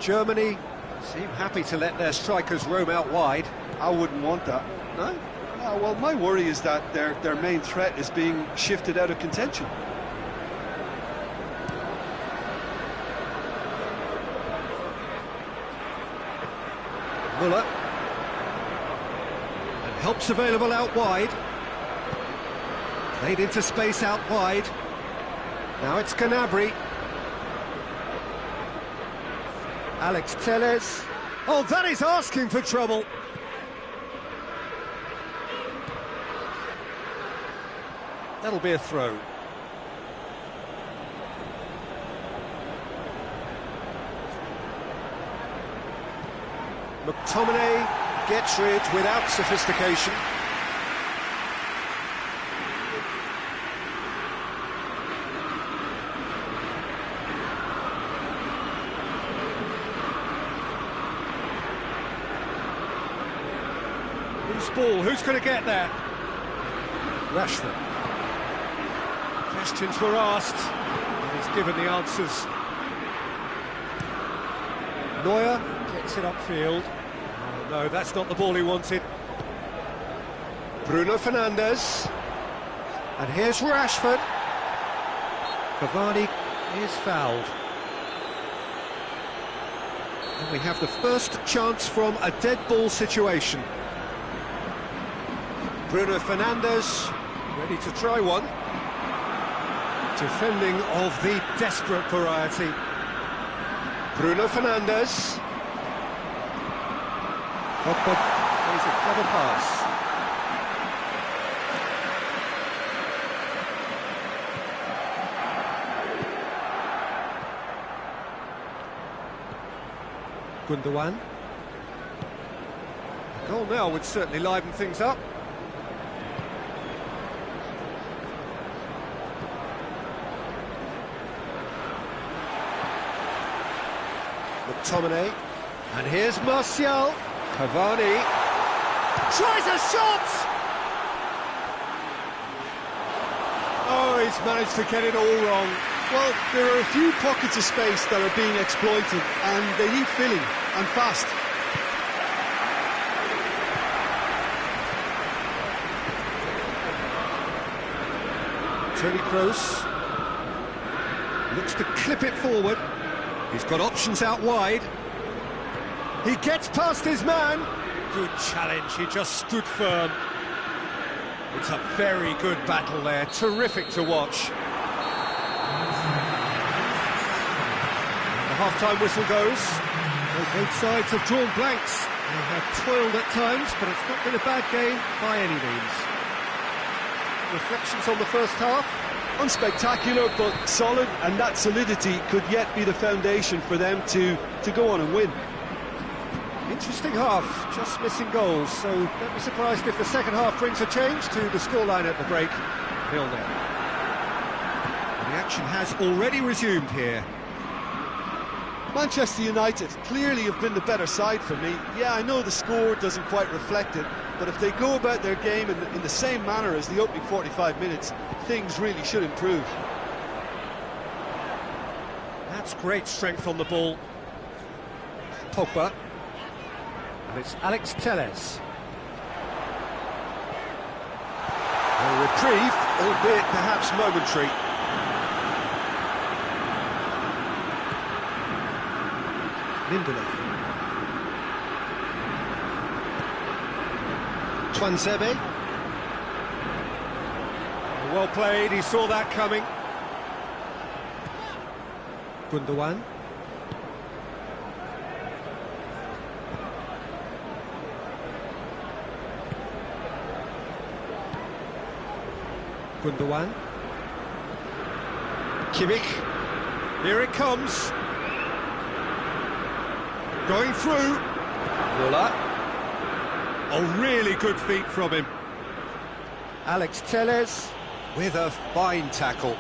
S1: Germany seem happy to let their strikers roam out wide.
S2: I wouldn't want that. No? No, well, my worry is that their main threat is being shifted out of contention.
S1: Muller. And help's available out wide. Played into space out wide. Now it's Gnabry. Alex Telles. Oh, that is asking for trouble. That'll be a throw. McTominay gets rid without sophistication. Who's ball? Who's going to get there? Rashford. Questions were asked, and he's given the answers. Neuer gets it upfield. Oh, no, that's not the ball he wanted. Bruno Fernandes. And here's Rashford. Cavani is fouled. And we have the first chance from a dead ball situation. Bruno Fernandes, ready to try one. Defending of the desperate variety. Bruno Fernandes. Pogba plays a clever pass. Gundogan. A goal now would certainly liven things up. McTominay, and here's Martial. Cavani tries a shot! Oh, he's managed to get it all wrong.
S2: Well, there are a few pockets of space that are being exploited, and they need filling, and fast.
S1: Toni Kroos looks to clip it forward. He's got options out wide. He gets past his man. Good challenge, he just stood firm. It's a very good battle there, terrific to watch. The half-time whistle goes. So both sides have drawn blanks. They have toiled at times, but it's not been a bad game by any means. Reflections on the first half?
S2: Unspectacular, but solid, and that solidity could yet be the foundation for them to go on and win.
S1: Interesting half, just missing goals, so don't be surprised if the second half brings a change to the scoreline at the break. 0-0. The action has already resumed here.
S2: Manchester United clearly have been the better side for me. Yeah, I know the score doesn't quite reflect it, but if they go about their game in the same manner as the opening 45 minutes, things really should improve.
S1: That's great strength on the ball. Pogba. And it's Alex Telles. A reprieve, albeit perhaps momentary. Lindelof. Tuanzebe. Well played, he saw that coming. Gundogan. Gundogan. Kimmich. Here it comes. Going through. Muller. A really good feat from him. Alex Telles with a fine tackle.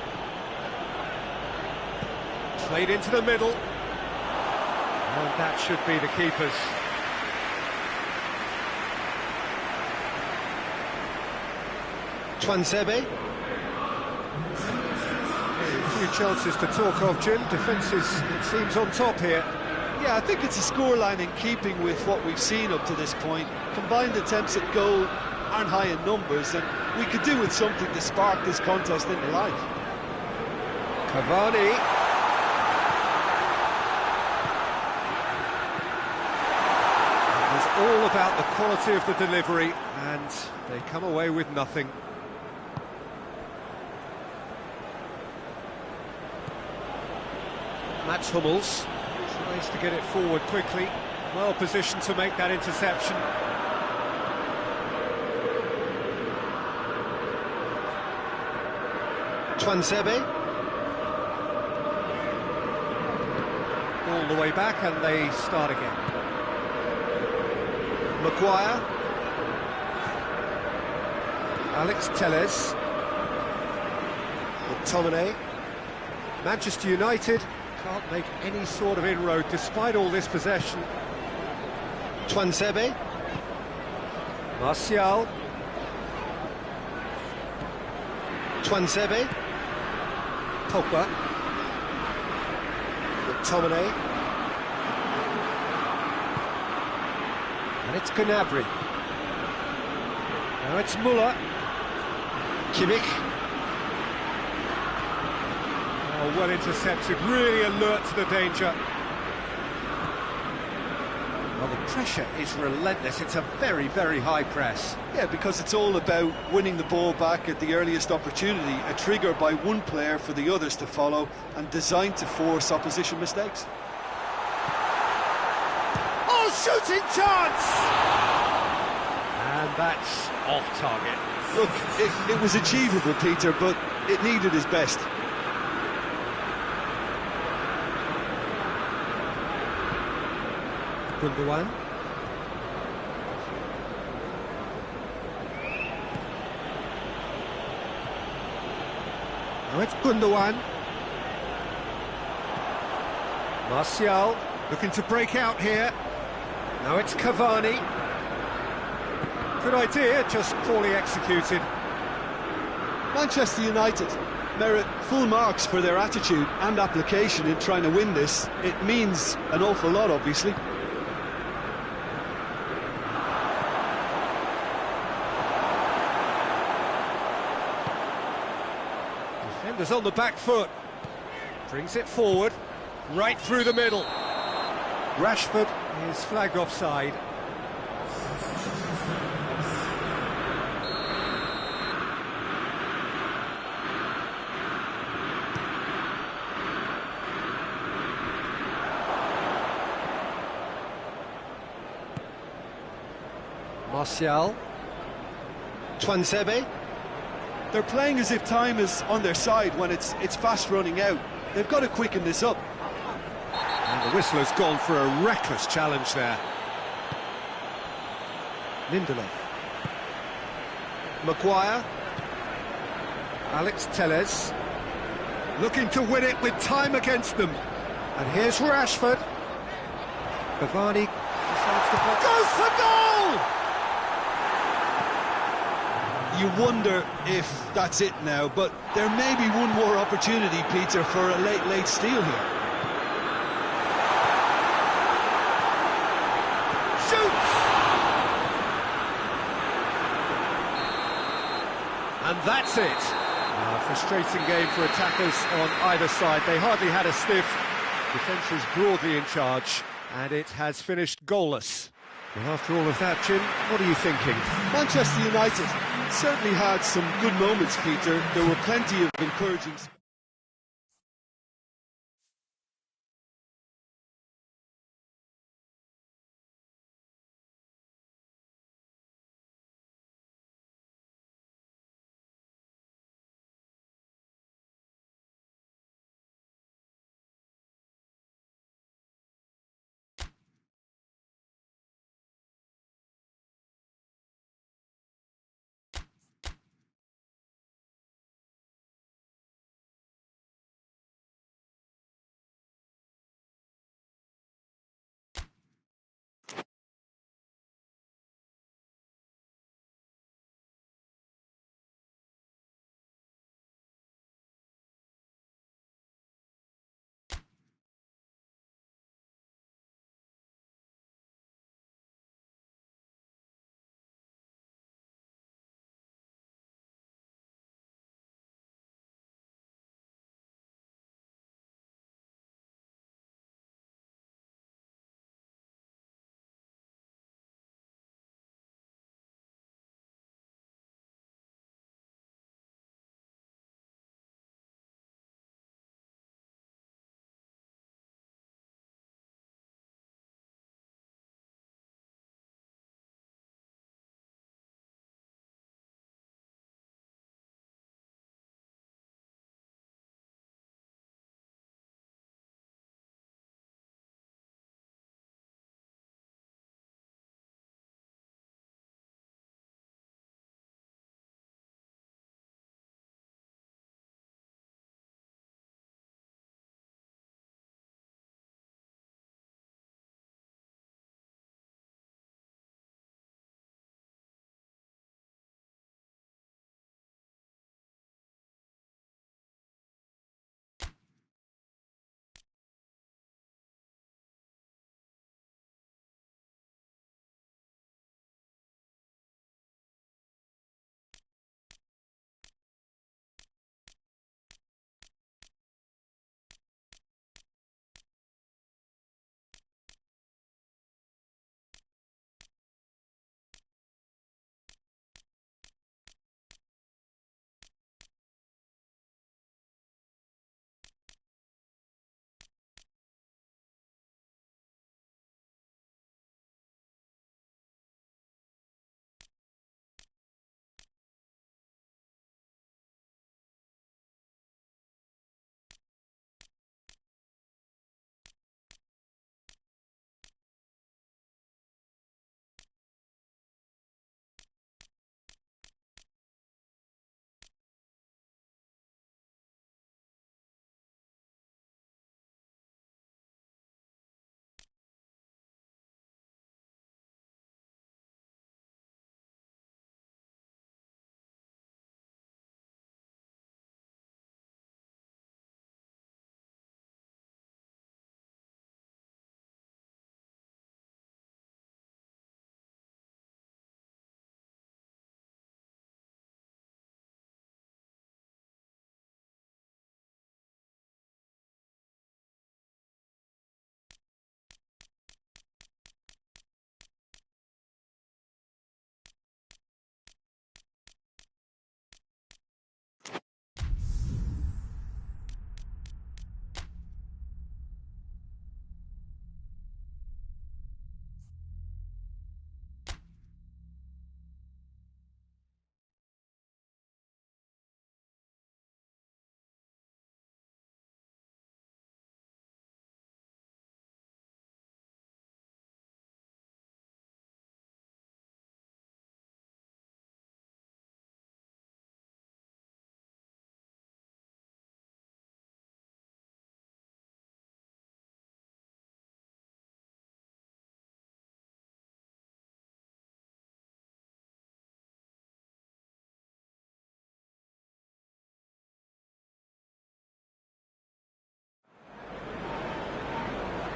S1: Played into the middle. And that should be the keeper's. Tuanzebe. A few chances to talk of, Jim. Defences, it seems, on top here.
S2: Yeah, I think it's a scoreline in keeping with what we've seen up to this point. Combined attempts at goal aren't high in numbers, and we could do with something to spark this contest into life.
S1: Cavani. It was all about the quality of the delivery, and they come away with nothing. Mats Hummels tries to get it forward quickly, well positioned to make that interception. Sebe. All the way back and they start again. Maguire. Alex Telles. McTominay. Manchester United can't make any sort of inroad despite all this possession. Sebe. Martial. Sebe. Pogba. McTominay. And it's Gnabry. Now it's Muller. Kimmich. Oh, well intercepted, really alert to the danger. Well, the pressure is relentless. It's a very, very high press.
S2: Yeah, because it's all about winning the ball back at the earliest opportunity, a trigger by one player for the others to follow, and designed to force opposition mistakes.
S1: Oh, shooting chance! And that's off target.
S2: Look, it was achievable, Peter, but it needed his best.
S1: Gundogan. Now it's Gundogan. Martial looking to break out here. Now it's Cavani. Good idea, just poorly executed.
S2: Manchester United merit full marks for their attitude and application in trying to win this. It means an awful lot, obviously.
S1: Defenders on the back foot. Brings it forward, right through the middle. Rashford is flagged offside. Martial. Sebe.
S2: They're playing as if time is on their side when it's fast running out. They've got to quicken this up.
S1: And the whistle has gone for a reckless challenge there. Lindelof. Maguire. Alex Telles. Looking to win it with time against them. And here's Rashford. Cavani decides to play. Goes for goal!
S2: You wonder if that's it now, but there may be one more opportunity, Peter, for a late steal here.
S1: Shoots! And that's it. A frustrating game for attackers on either side. They hardly had a sniff. Defence is broadly in charge, and it has finished goalless. Well, after all of that, Jim, what are you thinking?
S2: Manchester United certainly had some good moments, Peter. There were plenty of encouraging...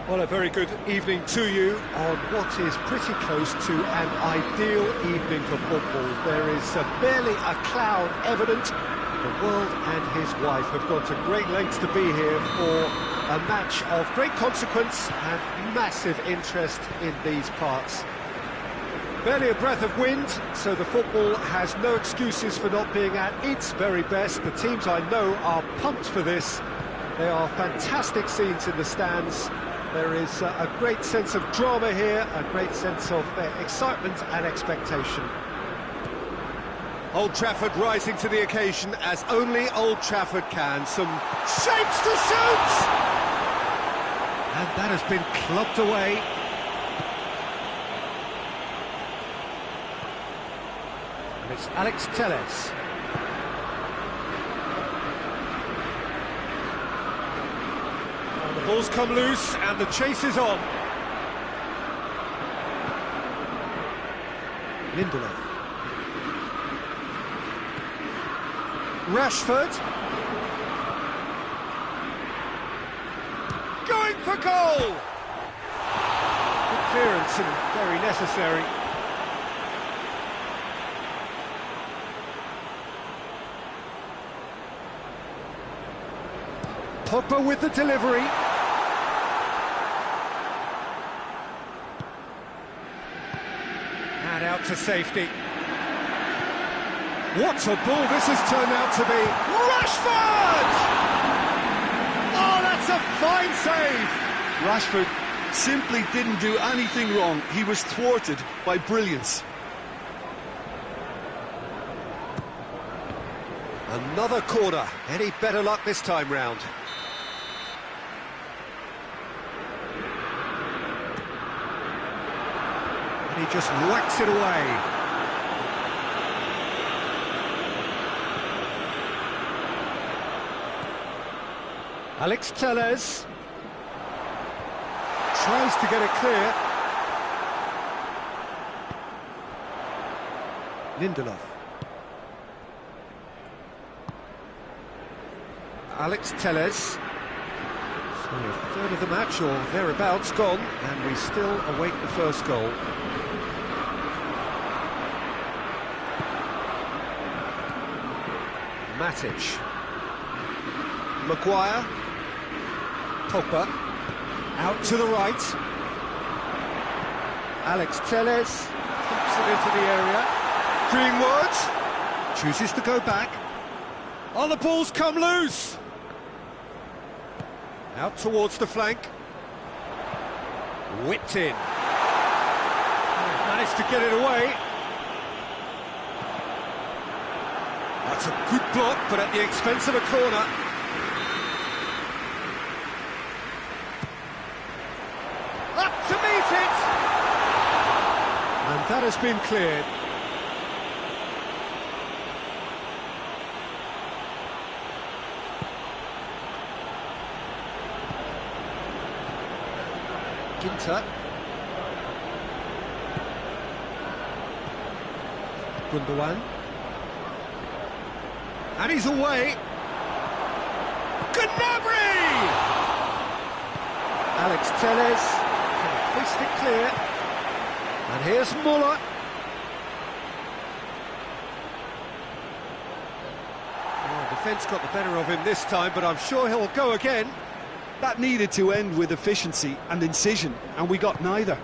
S1: Well, a very good evening to you on what is pretty close to an ideal evening for football. There is barely a cloud evident. The world and his wife have gone to great lengths to be here for a match of great consequence and massive interest in these parts. Barely a breath of wind, so the football has no excuses for not being at its very best. The teams I know are pumped for this. There are fantastic scenes in the stands. There is a great sense of drama here, a great sense of excitement and expectation. Old Trafford rising to the occasion as only Old Trafford can. Some shapes to shoot! And that has been clubbed away. And it's Alex Telles. The ball's come loose and the chase is on. Lindelof. Rashford. Going for goal! Good clearance and very necessary. Pogba with the delivery. And out to safety. What a ball this has turned out to be. Rashford! Oh, that's a fine save.
S2: Rashford simply didn't do anything wrong. He was thwarted by brilliance.
S1: Another corner. Any better luck this time round? And he just whacks it away. Alex Telles tries to get it clear. Lindelof. Alex Telles. So a third of the match or thereabouts gone, and we still await the first goal. Matic. Maguire. Pogba, out to the right. Alex Telles pumps it into the area. Greenwood chooses to go back. Oh, the ball's come loose. Out towards the flank. Whipped in. Managed to get it away. That's a good block, but at the expense of a corner. To meet it! And that has been cleared. Ginter. Gundogan. And he's away. Gnabry! Alex Telles. Hoist it clear, and here's Muller. Oh, defence got the better of him this time, but I'm sure he'll go again.
S2: That needed to end with efficiency and incision, and we got neither.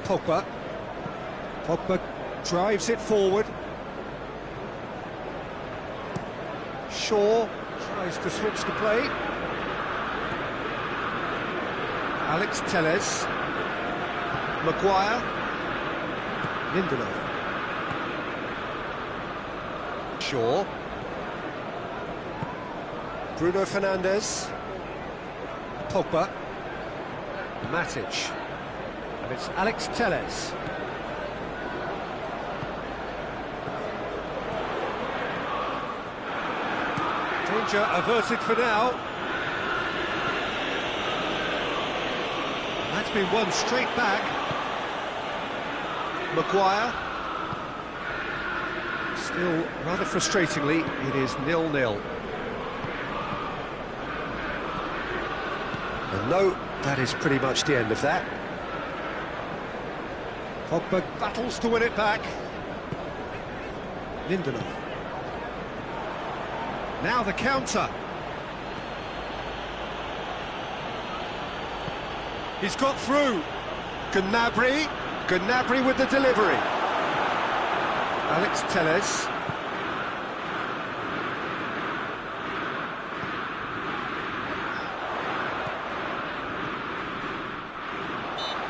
S1: Pogba. Pogba drives it forward. Shaw tries to switch the play. Alex Telles. Maguire. Lindelof. Shaw. Bruno Fernandes. Pogba. Matic. And it's Alex Telles. Danger averted for now. That's been won straight back. Maguire. Still, rather frustratingly, it is 0-0. And no, that is pretty much the end of that. Pogba battles to win it back. Lindelof. Now the counter. He's got through. Gnabry with the delivery. Alex Telles.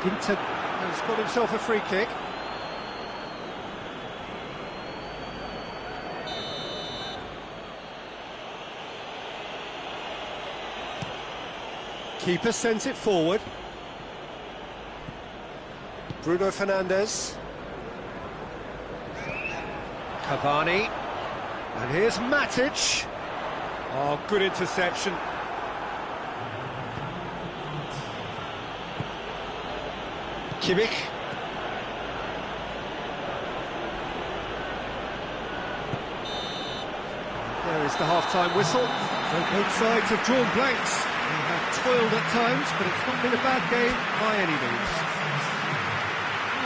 S1: Ginter has got himself a free kick. Keeper sends it forward. Bruno Fernandes. Cavani. And here's Matic. Oh, good interception. Kimmich. There is the half-time whistle. So both sides have drawn blanks. They have toiled at times, but it's not been a bad game by any means.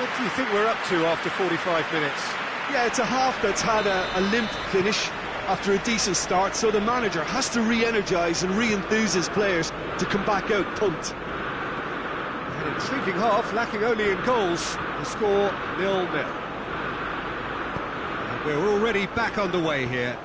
S1: What do you think we're up to after 45 minutes?
S2: Yeah, it's a half that's had a limp finish after a decent start, so the manager has to re-energise and re-enthuse his players to come back out pumped.
S1: An intriguing half, lacking only in goals. The score 0-0. And we're already back underway here.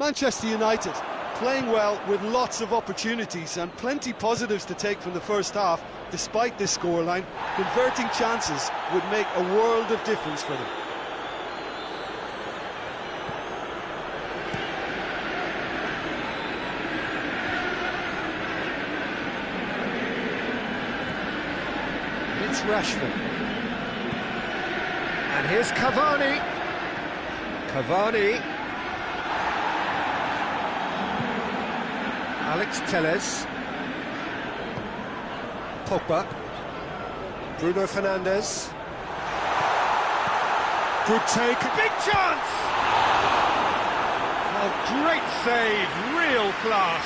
S2: Manchester United playing well with lots of opportunities and plenty positives to take from the first half. Despite this scoreline, converting chances would make a world of difference for them.
S1: It's Rashford. And here's Cavani. Alex Telles. Pogba. Bruno Fernandes. Good take. Big chance! Oh, great save. Real class.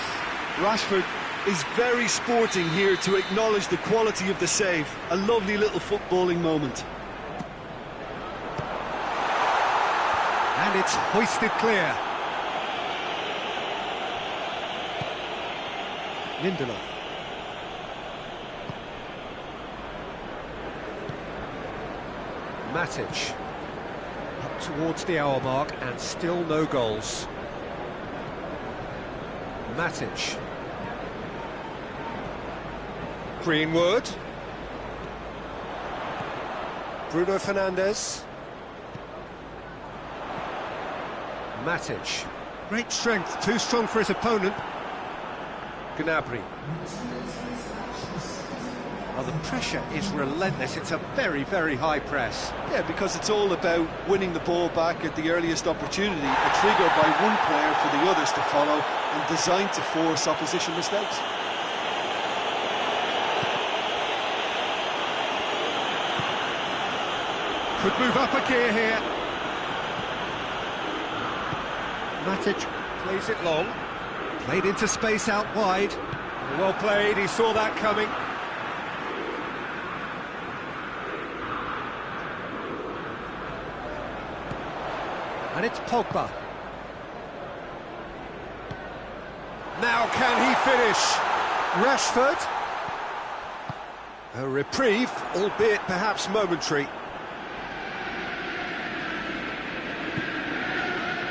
S2: Rashford is very sporting here to acknowledge the quality of the save. A lovely little footballing moment.
S1: And it's hoisted clear. Lindelof. Matic. Up towards the hour mark and still no goals. Matic. Greenwood. Bruno Fernandes. Matic. Great strength, too strong for his opponent. Gnabry. Well, the pressure is relentless. It's a very, very high press.
S2: Yeah, because it's all about winning the ball back at the earliest opportunity, a trigger by one player for the others to follow, and designed to force opposition mistakes.
S1: Could move up a gear here. Matic plays it long. Played into space out wide. Well played, he saw that coming. And it's Pogba. Now can he finish? Rashford. A reprieve, albeit perhaps momentary.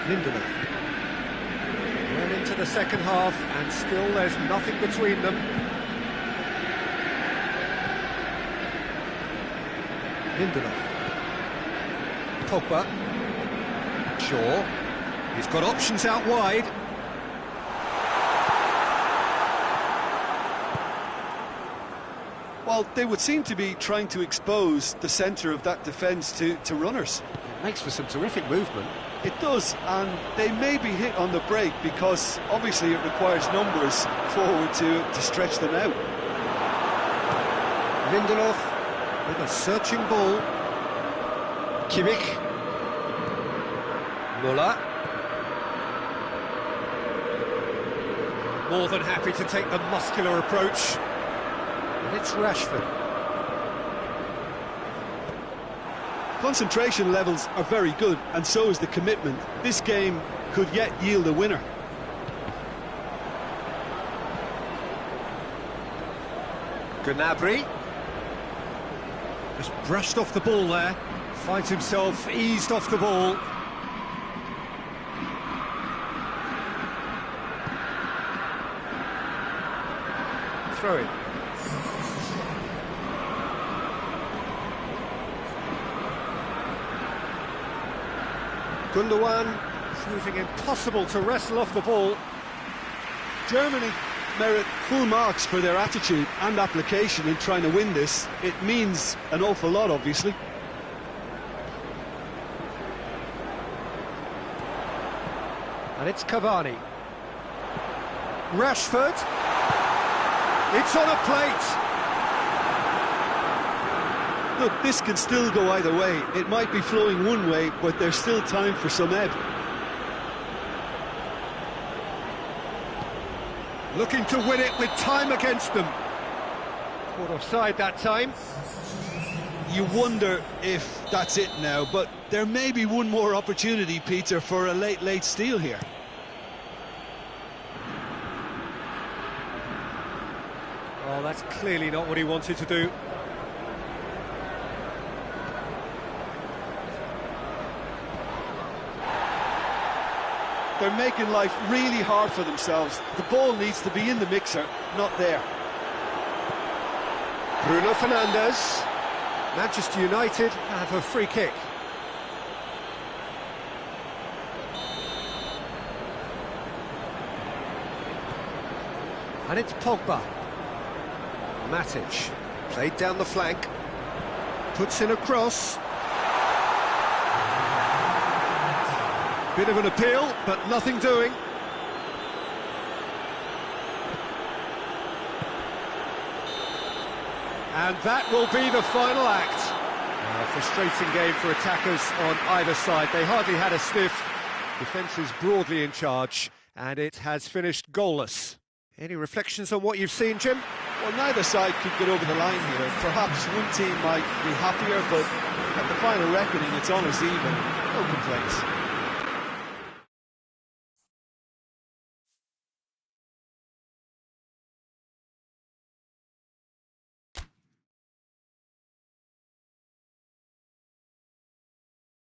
S1: Lindelof. Well into the second half, and still there's nothing between them. Lindelof. Pogba. Shaw. He's got options out wide.
S2: Well, they would seem to be trying to expose the centre of that defence to runners.
S1: It makes for some terrific movement.
S2: It does, and they may be hit on the break because obviously it requires numbers forward to stretch them out.
S1: Lindelof with a searching ball. Kimmich. Müller. More than happy to take the muscular approach. And it's Rashford.
S2: Concentration levels are very good, and so is the commitment. This game could yet yield a winner.
S1: Gnabry. Just brushed off the ball there. Finds himself eased off the ball. Throw it. Gundogan, proving impossible to wrestle off the ball.
S2: Germany merit full marks for their attitude and application in trying to win this. It means an awful lot, obviously.
S1: And it's Cavani. Rashford. It's on a plate.
S2: Look, this can still go either way. It might be flowing one way, but there's still time for some ebb.
S1: Looking to win it with time against them. Caught offside that time.
S2: You wonder if that's it now, but there may be one more opportunity, Peter, for a late steal here.
S1: Oh, that's clearly not what he wanted to do.
S2: They're making life really hard for themselves. The ball needs to be in the mixer, not there.
S1: Bruno Fernandes. Manchester United have a free kick. And it's Pogba. Matic, played down the flank, puts in a cross. Bit of an appeal, but nothing doing. And that will be the final act. A frustrating game for attackers on either side. They hardly had a sniff. Defence is broadly in charge, and it has finished goalless. Any reflections on what you've seen, Jim?
S2: Well, neither side could get over the line here. Perhaps one team might be happier, but at the final reckoning, it's almost even. No complaints.